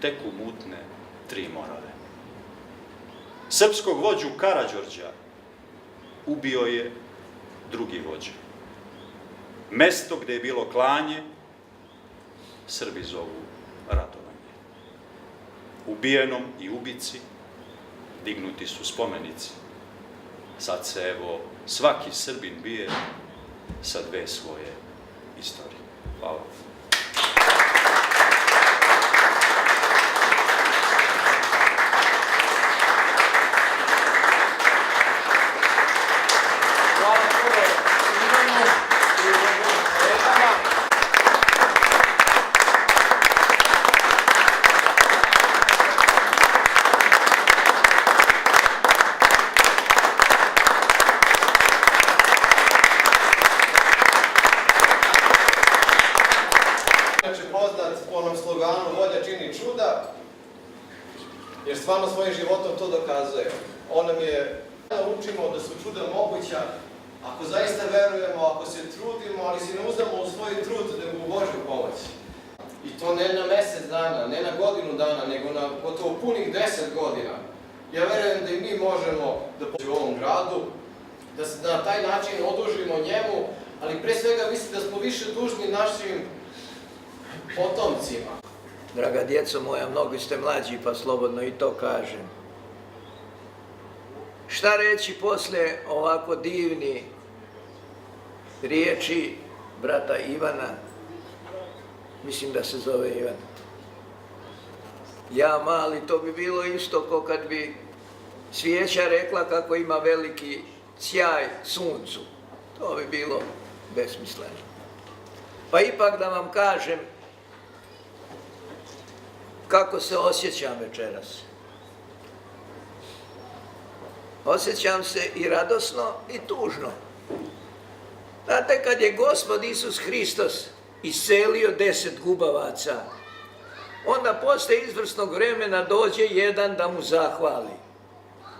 [SPEAKER 1] teku mutne 3 Morave. Srpskog vođu Karađorđa ubio je drugi vođa. Mesto gde je bilo klanje, Srbi zovu radovanje. Ubijenom i ubici dignuti su spomenici. Sad se, evo, svaki Srbin bije sa 2 svoje istorije. Hvala.
[SPEAKER 8] jer stvarno svojim životom to dokazuje. On nam je da učimo da su čuda moguća, ako zaista verujemo, ako se trudimo, ali se ne uzdamo u svoj trud, nego u Božju pomoć. I to ne na mesec dana, ne na godinu dana, nego na gotovo punih 10 godina. Ja verujem da i mi možemo da pomoći u ovom gradu, da se na taj način odužimo njemu, ali pre svega mislim da smo više dužni našim potomcima.
[SPEAKER 2] Draga djeco moja, mnogi ste mlađi, pa slobodno i to kažem. Šta reći posle ovako divni riječi brata Ivana, mislim da se zove Ivan. Ja mali, to bi bilo isto kao kad bi svijeća rekla kako ima veliki sjaj suncu. To bi bilo besmisleno. Pa ipak da vam kažem kako se osjećam večeras. Osjećam se i radosno i tužno. Znate, kad je Gospod Isus Hristos iscelio 10 gubavaca, onda posle izvrsnog vremena dođe jedan da mu zahvali.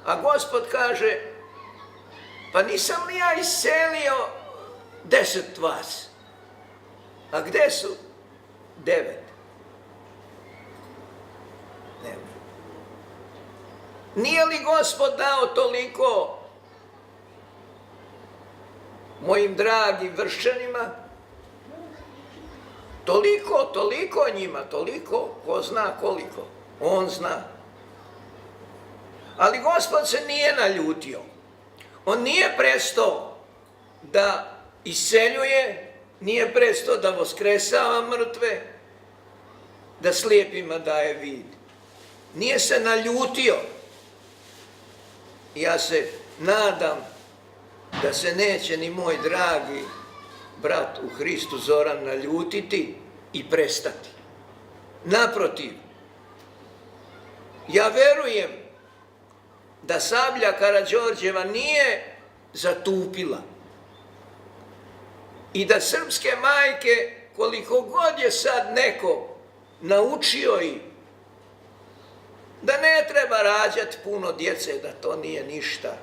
[SPEAKER 2] A Gospod kaže, pa nisam li ja iscelio 10 vas? A gde su 9? Nema. Nije li Gospod dao toliko mojim dragim Vrščanima? Toliko njima, toliko, ko zna koliko. On zna. Ali Gospod se nije naljutio. On nije prestao da isceljuje, nije prestao da voskresava mrtve, da slijepima daje vid. nije se naljutio. Ja se nadam da se neće ni moj dragi brat u Hristu Zoran naljutiti i prestati. Naprotiv, ja verujem da sablja Karađorđeva nije zatupila i da srpske majke, koliko god je sad neko naučio i da ne treba rađati puno djece, da to nije ništa,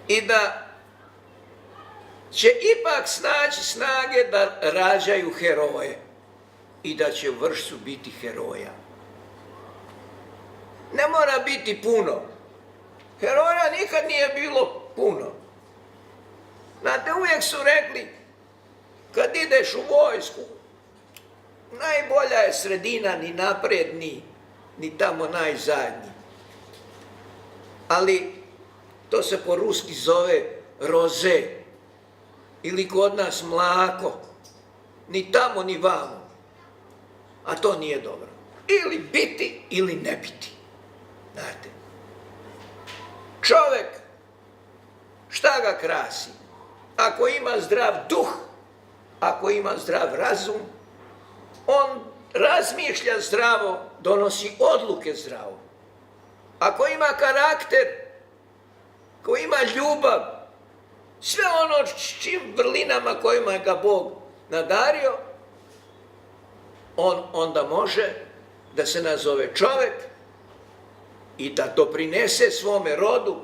[SPEAKER 2] i da će ipak snaći snage da rađaju heroje i da će u Vršcu biti heroja. Ne mora biti puno. Heroja nikad nije bilo puno. Znate, uvijek su rekli, kad ideš u vojsku, najbolja je sredina, ni napredni, ni tamo najzadnji. Ali to se po ruski zove roze, ili kod nas mlako, ni tamo ni vamo. A to nije dobro. Ili biti ili ne biti. Znate, čovjek, šta ga krasi? Ako ima zdrav duh, ako ima zdrav razum, on razmišlja zdravo, donosi odluke zdravo. Ako ima karakter, ako ima ljubav, sve ono čim vrlinama kojima ga Bog nadario, on onda može da se nazove čovjek i da doprinese svome rodu,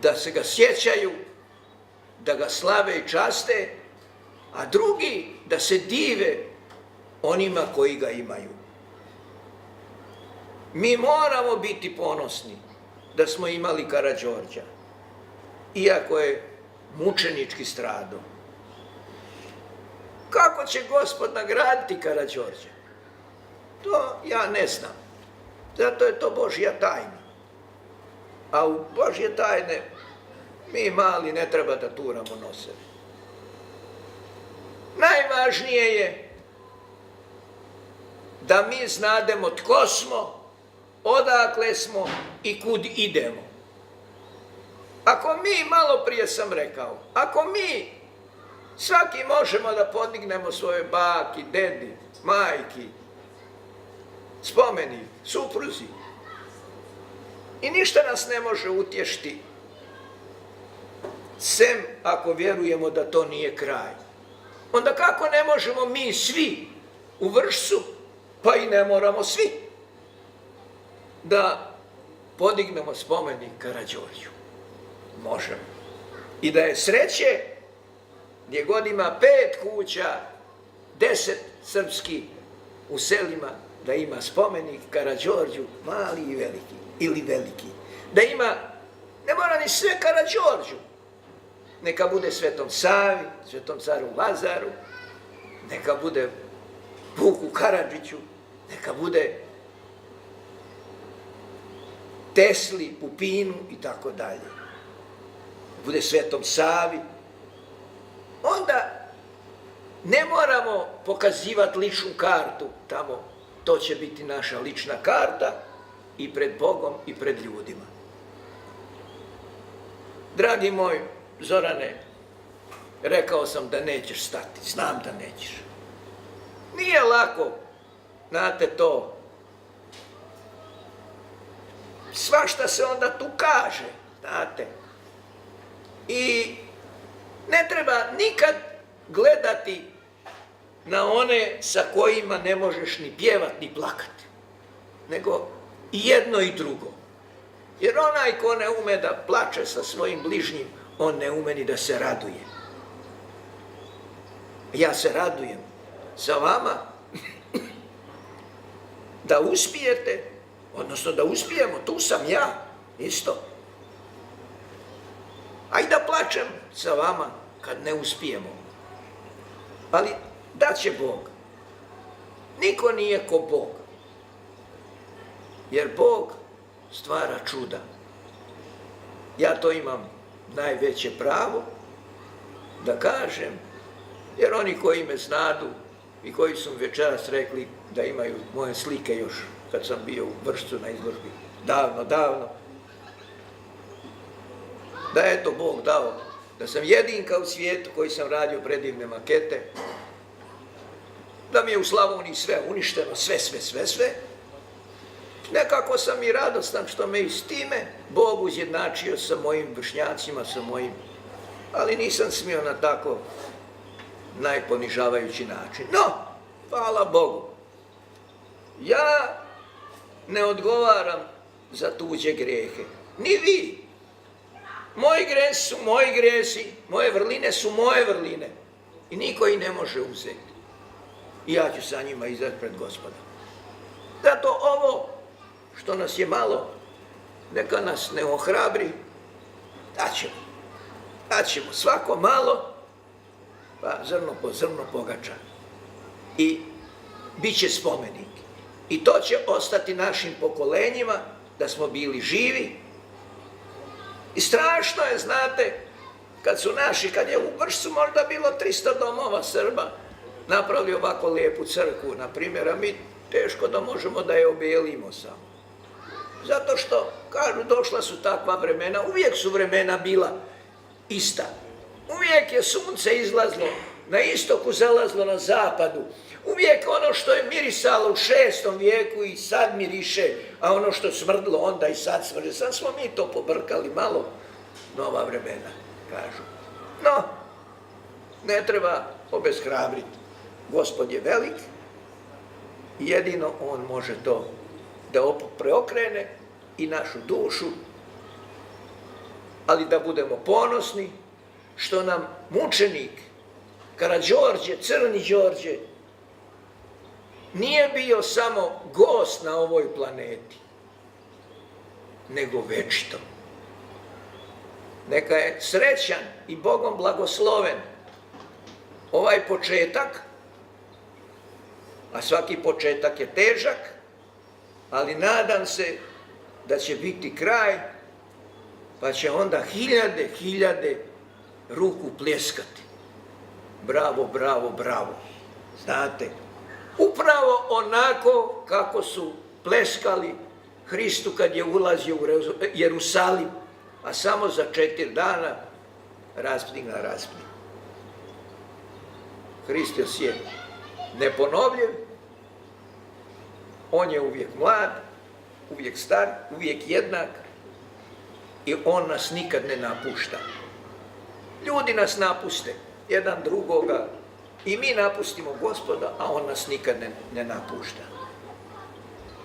[SPEAKER 2] da se ga sjećaju, da ga slave i časte, a drugi da se dive onima koji ga imaju. Mi moramo biti ponosni da smo imali Karađorđa, iako je mučenički stradao. Kako će Gospod nagraditi Karađorđa? To ja ne znam. Zato je to Božja tajna. A u Božje tajne mi mali ne treba da turamo noseve. Najvažnije je da mi znademo tko smo, odakle smo i kud idemo. Ako mi, malo prije sam rekao, ako mi svaki možemo da podignemo svoje baki, dedi, majki, spomenik, supruzi, i ništa nas ne može utješiti, sem ako vjerujemo da to nije kraj. Onda kako ne možemo mi svi u Vršcu, pa i ne moramo svi, da podignemo spomenik Karađorđu? Možemo. I da je sreće, gdje god ima 5 kuća, 10 srpskih u selima, da ima spomenik Karađorđu, mali i veliki, ili veliki. Da ima, ne mora ni sve Karađorđu, neka bude Svetom Savi, Svetom caru Lazaru, neka bude Vuku Karadžiću, neka bude Tesli, Pupinu i tako dalje. Bude Svetom Savi. Onda ne moramo pokazivati ličnu kartu tamo, to će biti naša lična karta i pred Bogom i pred ljudima. Dragi moj Zorane, rekao sam da nećeš stati, znam da nećeš. Nije lako, znate to. Svašta se onda tu kaže, znate. I ne treba nikad gledati na one sa kojima ne možeš ni pjevat, ni plakat, nego i jedno i drugo. Jer onaj ko ne ume da plače sa svojim bližnjim, on ne ume ni da se raduje. Ja se radujem sa vama da uspijete, odnosno da uspijemo, tu sam ja, isto. A i da plačem sa vama kad ne uspijemo. Ali daće Bog. Niko nije ko Bog. Jer Bog stvara čuda. Ja to imam najveće pravo da kažem, jer oni koji me znadu i koji su večeras rekli da imaju moje slike još kad sam bio u Vršcu na izložbi. Davno, davno. Da je to Bog dao, da sam jedinka u svijetu koji sam radio predivne makete, da mi je u Slavoniji sve uništeno, sve. Nekako sam i radostan što me i s time Bog uzjednačio sa mojim vršnjacima, sa mojim, ali nisam smio na tako najponižavajući način. No, hvala Bogu, ja ne odgovaram za tuđe grijehe, ni vi. Moji gresi su moji gresi, moje vrline su moje vrline i niko ih ne može uzeti. I ja ću sa njima izaći pred Gospoda. Zato ovo što nas je malo, neka nas ne ohrabri, daćemo svako malo, pa zrno po zrno pogača. I bit će spomenik. I to će ostati našim pokolenjima da smo bili živi. I strašno je, znate, kad je u Vršcu možda bilo 300 domova Srba, napravili ovako lijepu crkvu, na primjer, a mi teško da možemo da je obelimo samo. Zato što, kažu, došla su takva vremena, uvijek su vremena bila ista. Uvijek je sunce izlazlo na istoku, zalazlo na zapadu. Uvijek ono što je mirisalo u 6. vijeku i sad miriše, a ono što smrdlo onda i sad smrde. Sad smo mi to pobrkali malo, nova vremena, kažu. No, ne treba obeshrabriti. Gospod je velik i jedino on može to da preokrene i našu dušu, ali da budemo ponosni što nam mučenik Karađorđe, Crni Đorđe, nije bio samo gost na ovoj planeti, nego večito. Neka je srećan i Bogom blagosloven ovaj početak, a svaki početak je težak, ali nadam se da će biti kraj, pa će onda hiljade ruku pljeskati. Bravo, bravo, bravo. Znate, upravo onako kako su pleskali Hristu kad je ulazio u Jerusalim, a samo za 4 dana raspdigna. Hristos je neponovljiv, on je uvijek mlad, uvijek star, uvijek jednak i on nas nikad ne napušta. Ljudi nas napuste, jedan drugoga, i mi napustimo Gospoda, a on nas nikad ne napušta.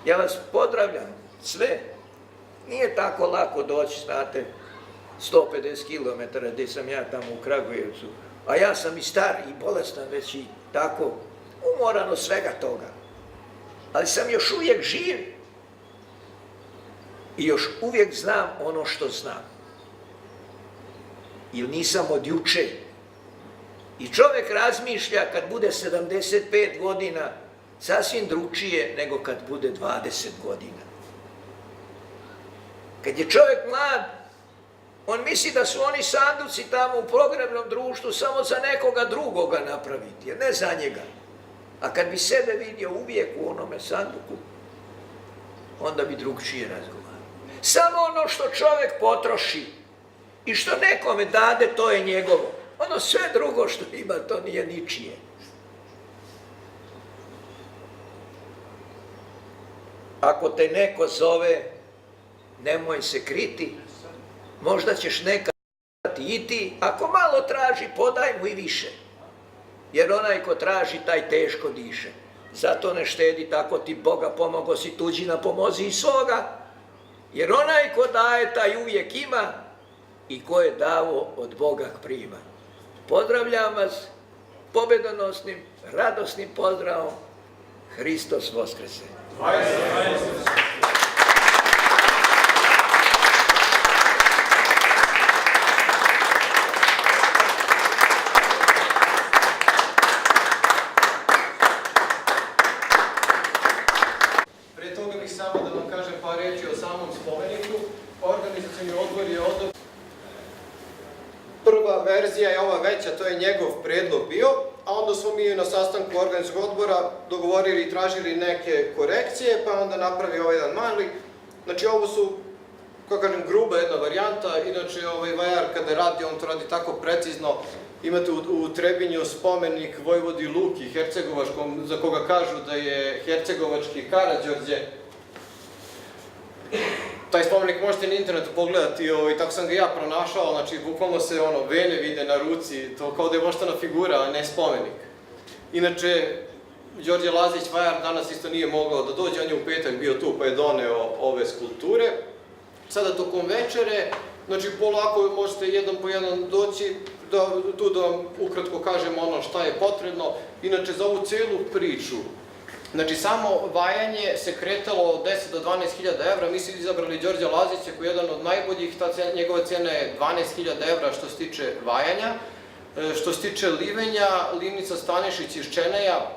[SPEAKER 2] Ja vas pozdravljam sve. Nije tako lako doći, znate, 150 km gdje sam ja tamo u Kragujevcu, a ja sam i star i bolestan već i tako umoran od svega toga. Ali sam još uvijek živ i još uvijek znam ono što znam. Ili nisam od juče. I čovjek razmišlja kad bude 75 godina sasvim drugčije nego kad bude 20 godina. Kad je čovjek mlad, on misli da su oni sanduci tamo u pogrebnom društvu samo za nekoga drugoga napraviti, jer ne za njega. A kad bi sebe vidio uvijek u onome sanduku, onda bi drugčije razgovarao. Samo ono što čovjek potroši i što nekome dade, to je njegovo. Ono sve drugo što ima, to nije ničije. Ako te neko zove, nemoj se kriti, možda ćeš nekad i ti, ako malo traži, podaj mu i više. Jer onaj ko traži, taj teško diše. Zato ne štedi, tako ti Boga pomogo si tuđina, pomozi i svoga. Jer onaj ko daje, taj uvijek ima i ko je davo od Boga prima. Pozdravljam vas pobedonosnim, radosnim pozdravom. Hristos Voskrese!
[SPEAKER 8] Prije toga bih samo da vam kažem par riječi o samom spomeniku. Organizacioni odbor je odlučio. Prva verzija je ova veća, to je njegov predlog bio, a onda smo mi na sastanku organskog odbora dogovorili i tražili neke korekcije, pa onda napravi ovaj jedan mali. Znači ovo su, kako kažem, gruba jedna varijanta, inače vajar kada radi, on to radi tako precizno. Imate u Trebinju spomenik Vojvodi Luki Hercegovačkom, za koga kažu da je hercegovački Karađorđe. Taj spomenik možete na internetu pogledati, tako sam ga ja pronašao, znači bukvalno se vene vide na ruci, to kao da je voštana figura, a ne spomenik. Inače, Đorđe Lazić vajar danas isto nije mogao da dođe, on je u petak bio tu pa je doneo ove skulpture. Sada tokom večere, znači polako možete jedan po jedan doći, tu da vam ukratko kažem šta je potrebno. Inače, za ovu celu priču, znači samo vajanje se kretalo od 10 do 12.000 evra, mi smo izabrali Đorđa Lazića koji je jedan od najboljih, njegova cena je 12.000 evra što se tiče vajanja. Što se tiče livenja, livnica Stanišić iz Čeneja,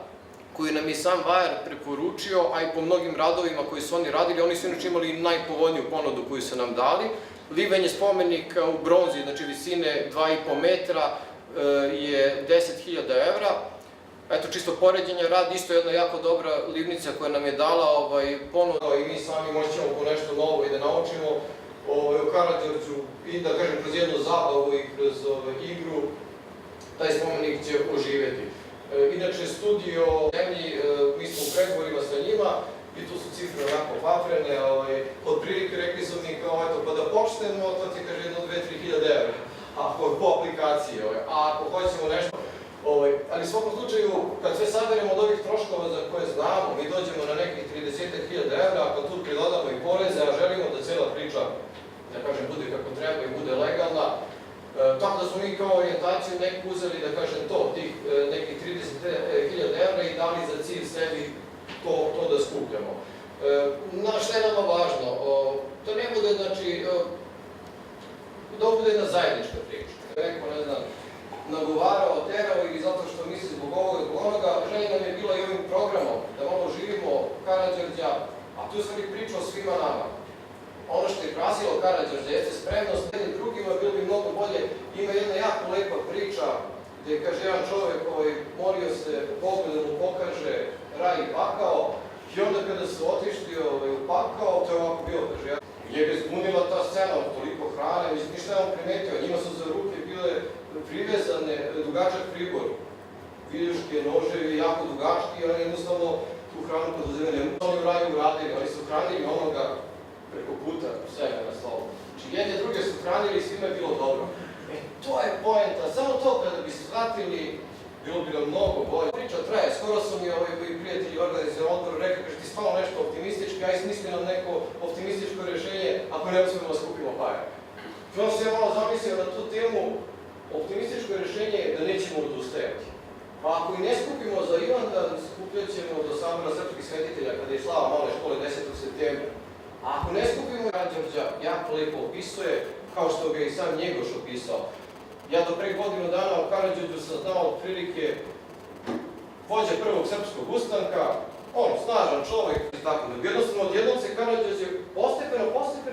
[SPEAKER 8] koju nam je sam vajar preporučio, a i po mnogim radovima koji su oni radili, oni su inače imali najpovoljniju ponudu koju su nam dali. Livenje spomenika u bronzi, znači visine 2,5 metra, je 10.000 evra. Eto, čisto poređenja radi, isto jedna jako dobra livnica koja nam je dala ponudu i mi sami moćemo po nešto novo i da naučimo u Karađorđu i da kažem kroz jednu zabavu i kroz igru, taj spomenik će oživjeti. Inače, studio zemlji, mi smo u pregovorima sa njima i tu su cifre onako paprene, otprilike rekli su mi kao eto, pa da počnemo, to ti kaže jedno 2-3 hiljade evra, po aplikaciji, a ako hoćemo nešto. Ali u svakom slučaju, kad sve saberemo od ovih troškova za koje znamo, mi dođemo na nekih 30.000 evra, ako tu pridodamo i poreze, a želimo da cijela priča, da kažem, bude kako treba i bude legalna, tako da smo mi kao orijentaciju neku uzeli, da kažem to, tih nekih 30.000 evra i dali za cilj sebi to da skupljamo. Šta je nama važno? To ne bude, znači, da ovo bude jedna zajednička priča. Neko, ne znam, nagovarao, terao ili zato što misli zbog ovoga i zbog onoga, želja nam je bila i ovim programom, da malo živimo Karađorđa, a tu sam i pričao svima nama. Ono što je krasilo Karađorđa jeste spremnost s jednim drugima, bilo bi mnogo bolje. Ima jedna jako lepa priča gde kaže jedan čovjek molio se Bogu da mu pokaže raj i pakao i onda kada su otišli u pakao, to je ovako bilo, kaže, njega je zbunila ta scena od toliko hrane, mislim, ništa je on primetio, njima su za ruke bile privezane, dugačak pribor, viljuške, noževi, jako dugački i oni jednostavno tu hranu poduzimali. Oni u raju uradili, oni su hranili onoga preko puta svega na slovu. Znači, jedne druge su hranili i svima je bilo dobro. To je poenta, samo to kada bi se shvatili, bilo bi nam mnogo bolje. Priča traje, skoro su mi moji prijatelji organizirali odboru rekli, kaže ti stvarno nešto optimistički, aj smisli nam neko optimističko rješenje ako ne uspijemo da skupimo pare. I onda se ja malo zamislio na tu temu, optimističko rješenje je da nećemo odustajati. Pa ako i ne skupimo za Ivandan, skupljat ćemo do Sabora srpskih svetitelja kada je slava male škole 10. septembra. A ako ne skupimo, Karađorđa jako lepo opisuje, kao što ga i sam Njegoš opisao. Ja do pre godinu dana u Karađorđu sam znao otprilike vođa prvog srpskog ustanka, snažan čovjek i tako. Jednostavno, odjednom se Karađorđe postepeno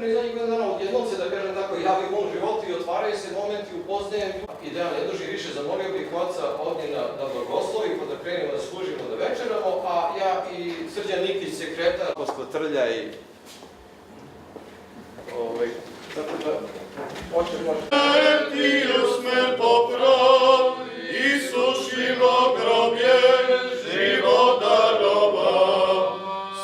[SPEAKER 8] i za njih godina dana, odjednom se, da kažem tako, javi u mom životu i otvaraju se momenti, upoznajem i da ja ne duži više, zamolio bih oca ovdje da blagoslovi, pa da krenemo da služimo, da večeramo, a ja i Srđan Nikić, sekretar, Trlja i tako da počnemo.
[SPEAKER 5] Ti usmer poprav, Isušimo grobje, život darova.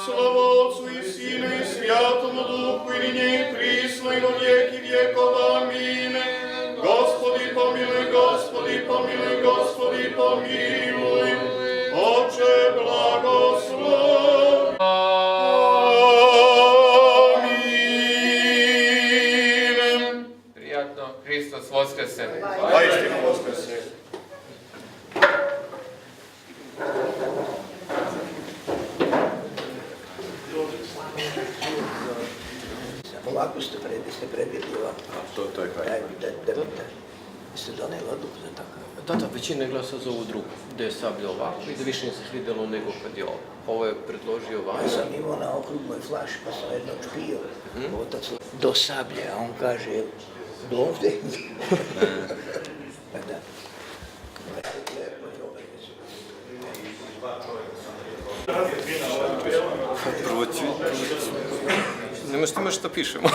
[SPEAKER 5] Slava Otcu i Sinu i Svjatomu Duhu i njih prisno i do vijeki vjekova. Amin. Gospodi pomiluj, Gospodi pomiluj, Gospodi pomiluj. Oče blagoslov.
[SPEAKER 7] Hristos Voskrese.
[SPEAKER 5] Vaistinu Voskrese.
[SPEAKER 10] Ovako ste predvidjeli ovako.
[SPEAKER 3] To je kraj.
[SPEAKER 10] Ste doneli odluku za tako?
[SPEAKER 8] Da, većina je glasa za ovu drugu, gde je Sablja ovako i da više ne se vidjelo nego kad je ovo. Ovo je predložio Vanja.
[SPEAKER 10] Ja sam imao na okrugloj flaši, pa sam jednog špio. Otac do Sablje, a on kaže, do ovde.
[SPEAKER 8] Ne možete imati što pišemo.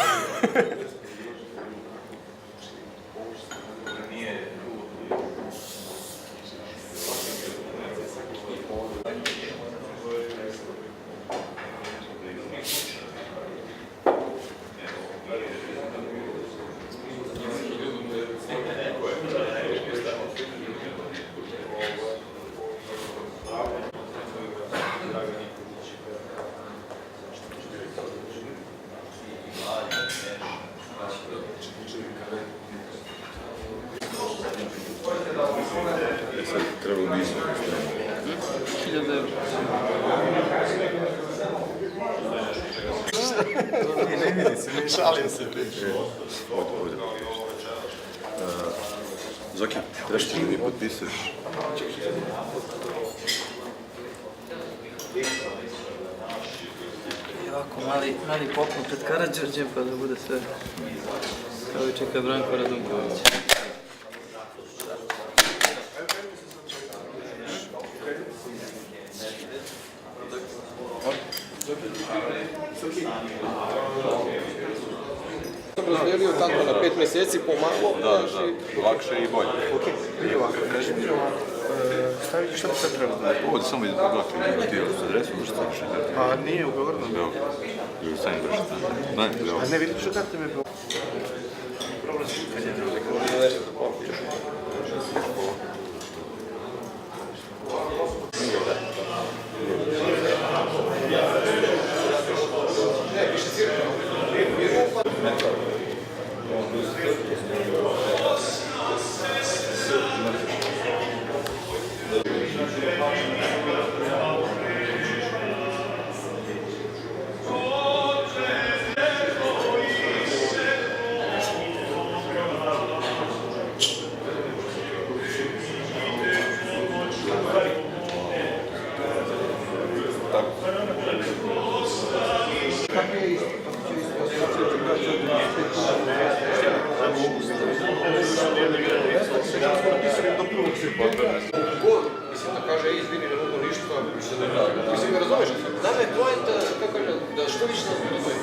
[SPEAKER 3] Trebalo bi isto.
[SPEAKER 4] 1000 evra.
[SPEAKER 3] Ne vidi se, ne šalim se. Ovdje. Zoki, trebaš ti da mi potpisuješ.
[SPEAKER 4] I ovako mali poklon pred Karađorđem pa da bude sve kao i čeka Branko Radunković.
[SPEAKER 8] Sam razdelio tako na 5 mjeseci pomalo.
[SPEAKER 3] Da, lakše i bolje.
[SPEAKER 6] Vidi ovako, kaži mi ovako, šta ti sad treba?
[SPEAKER 3] Ovdje samo iz Beograda ti s adresom, možeš staviš na kartu.
[SPEAKER 6] Pa nije u Beogradu.
[SPEAKER 3] Beograd. Ili stavim brže tamo. Daj, Beograd.
[SPEAKER 6] A ne vidiš što karte mi je bilo?
[SPEAKER 8] Mislim da kaže, izvini, ne mogu ništa, mislim, ne razumeš? Nama je poenta, kako kaže, da što više nas razumije.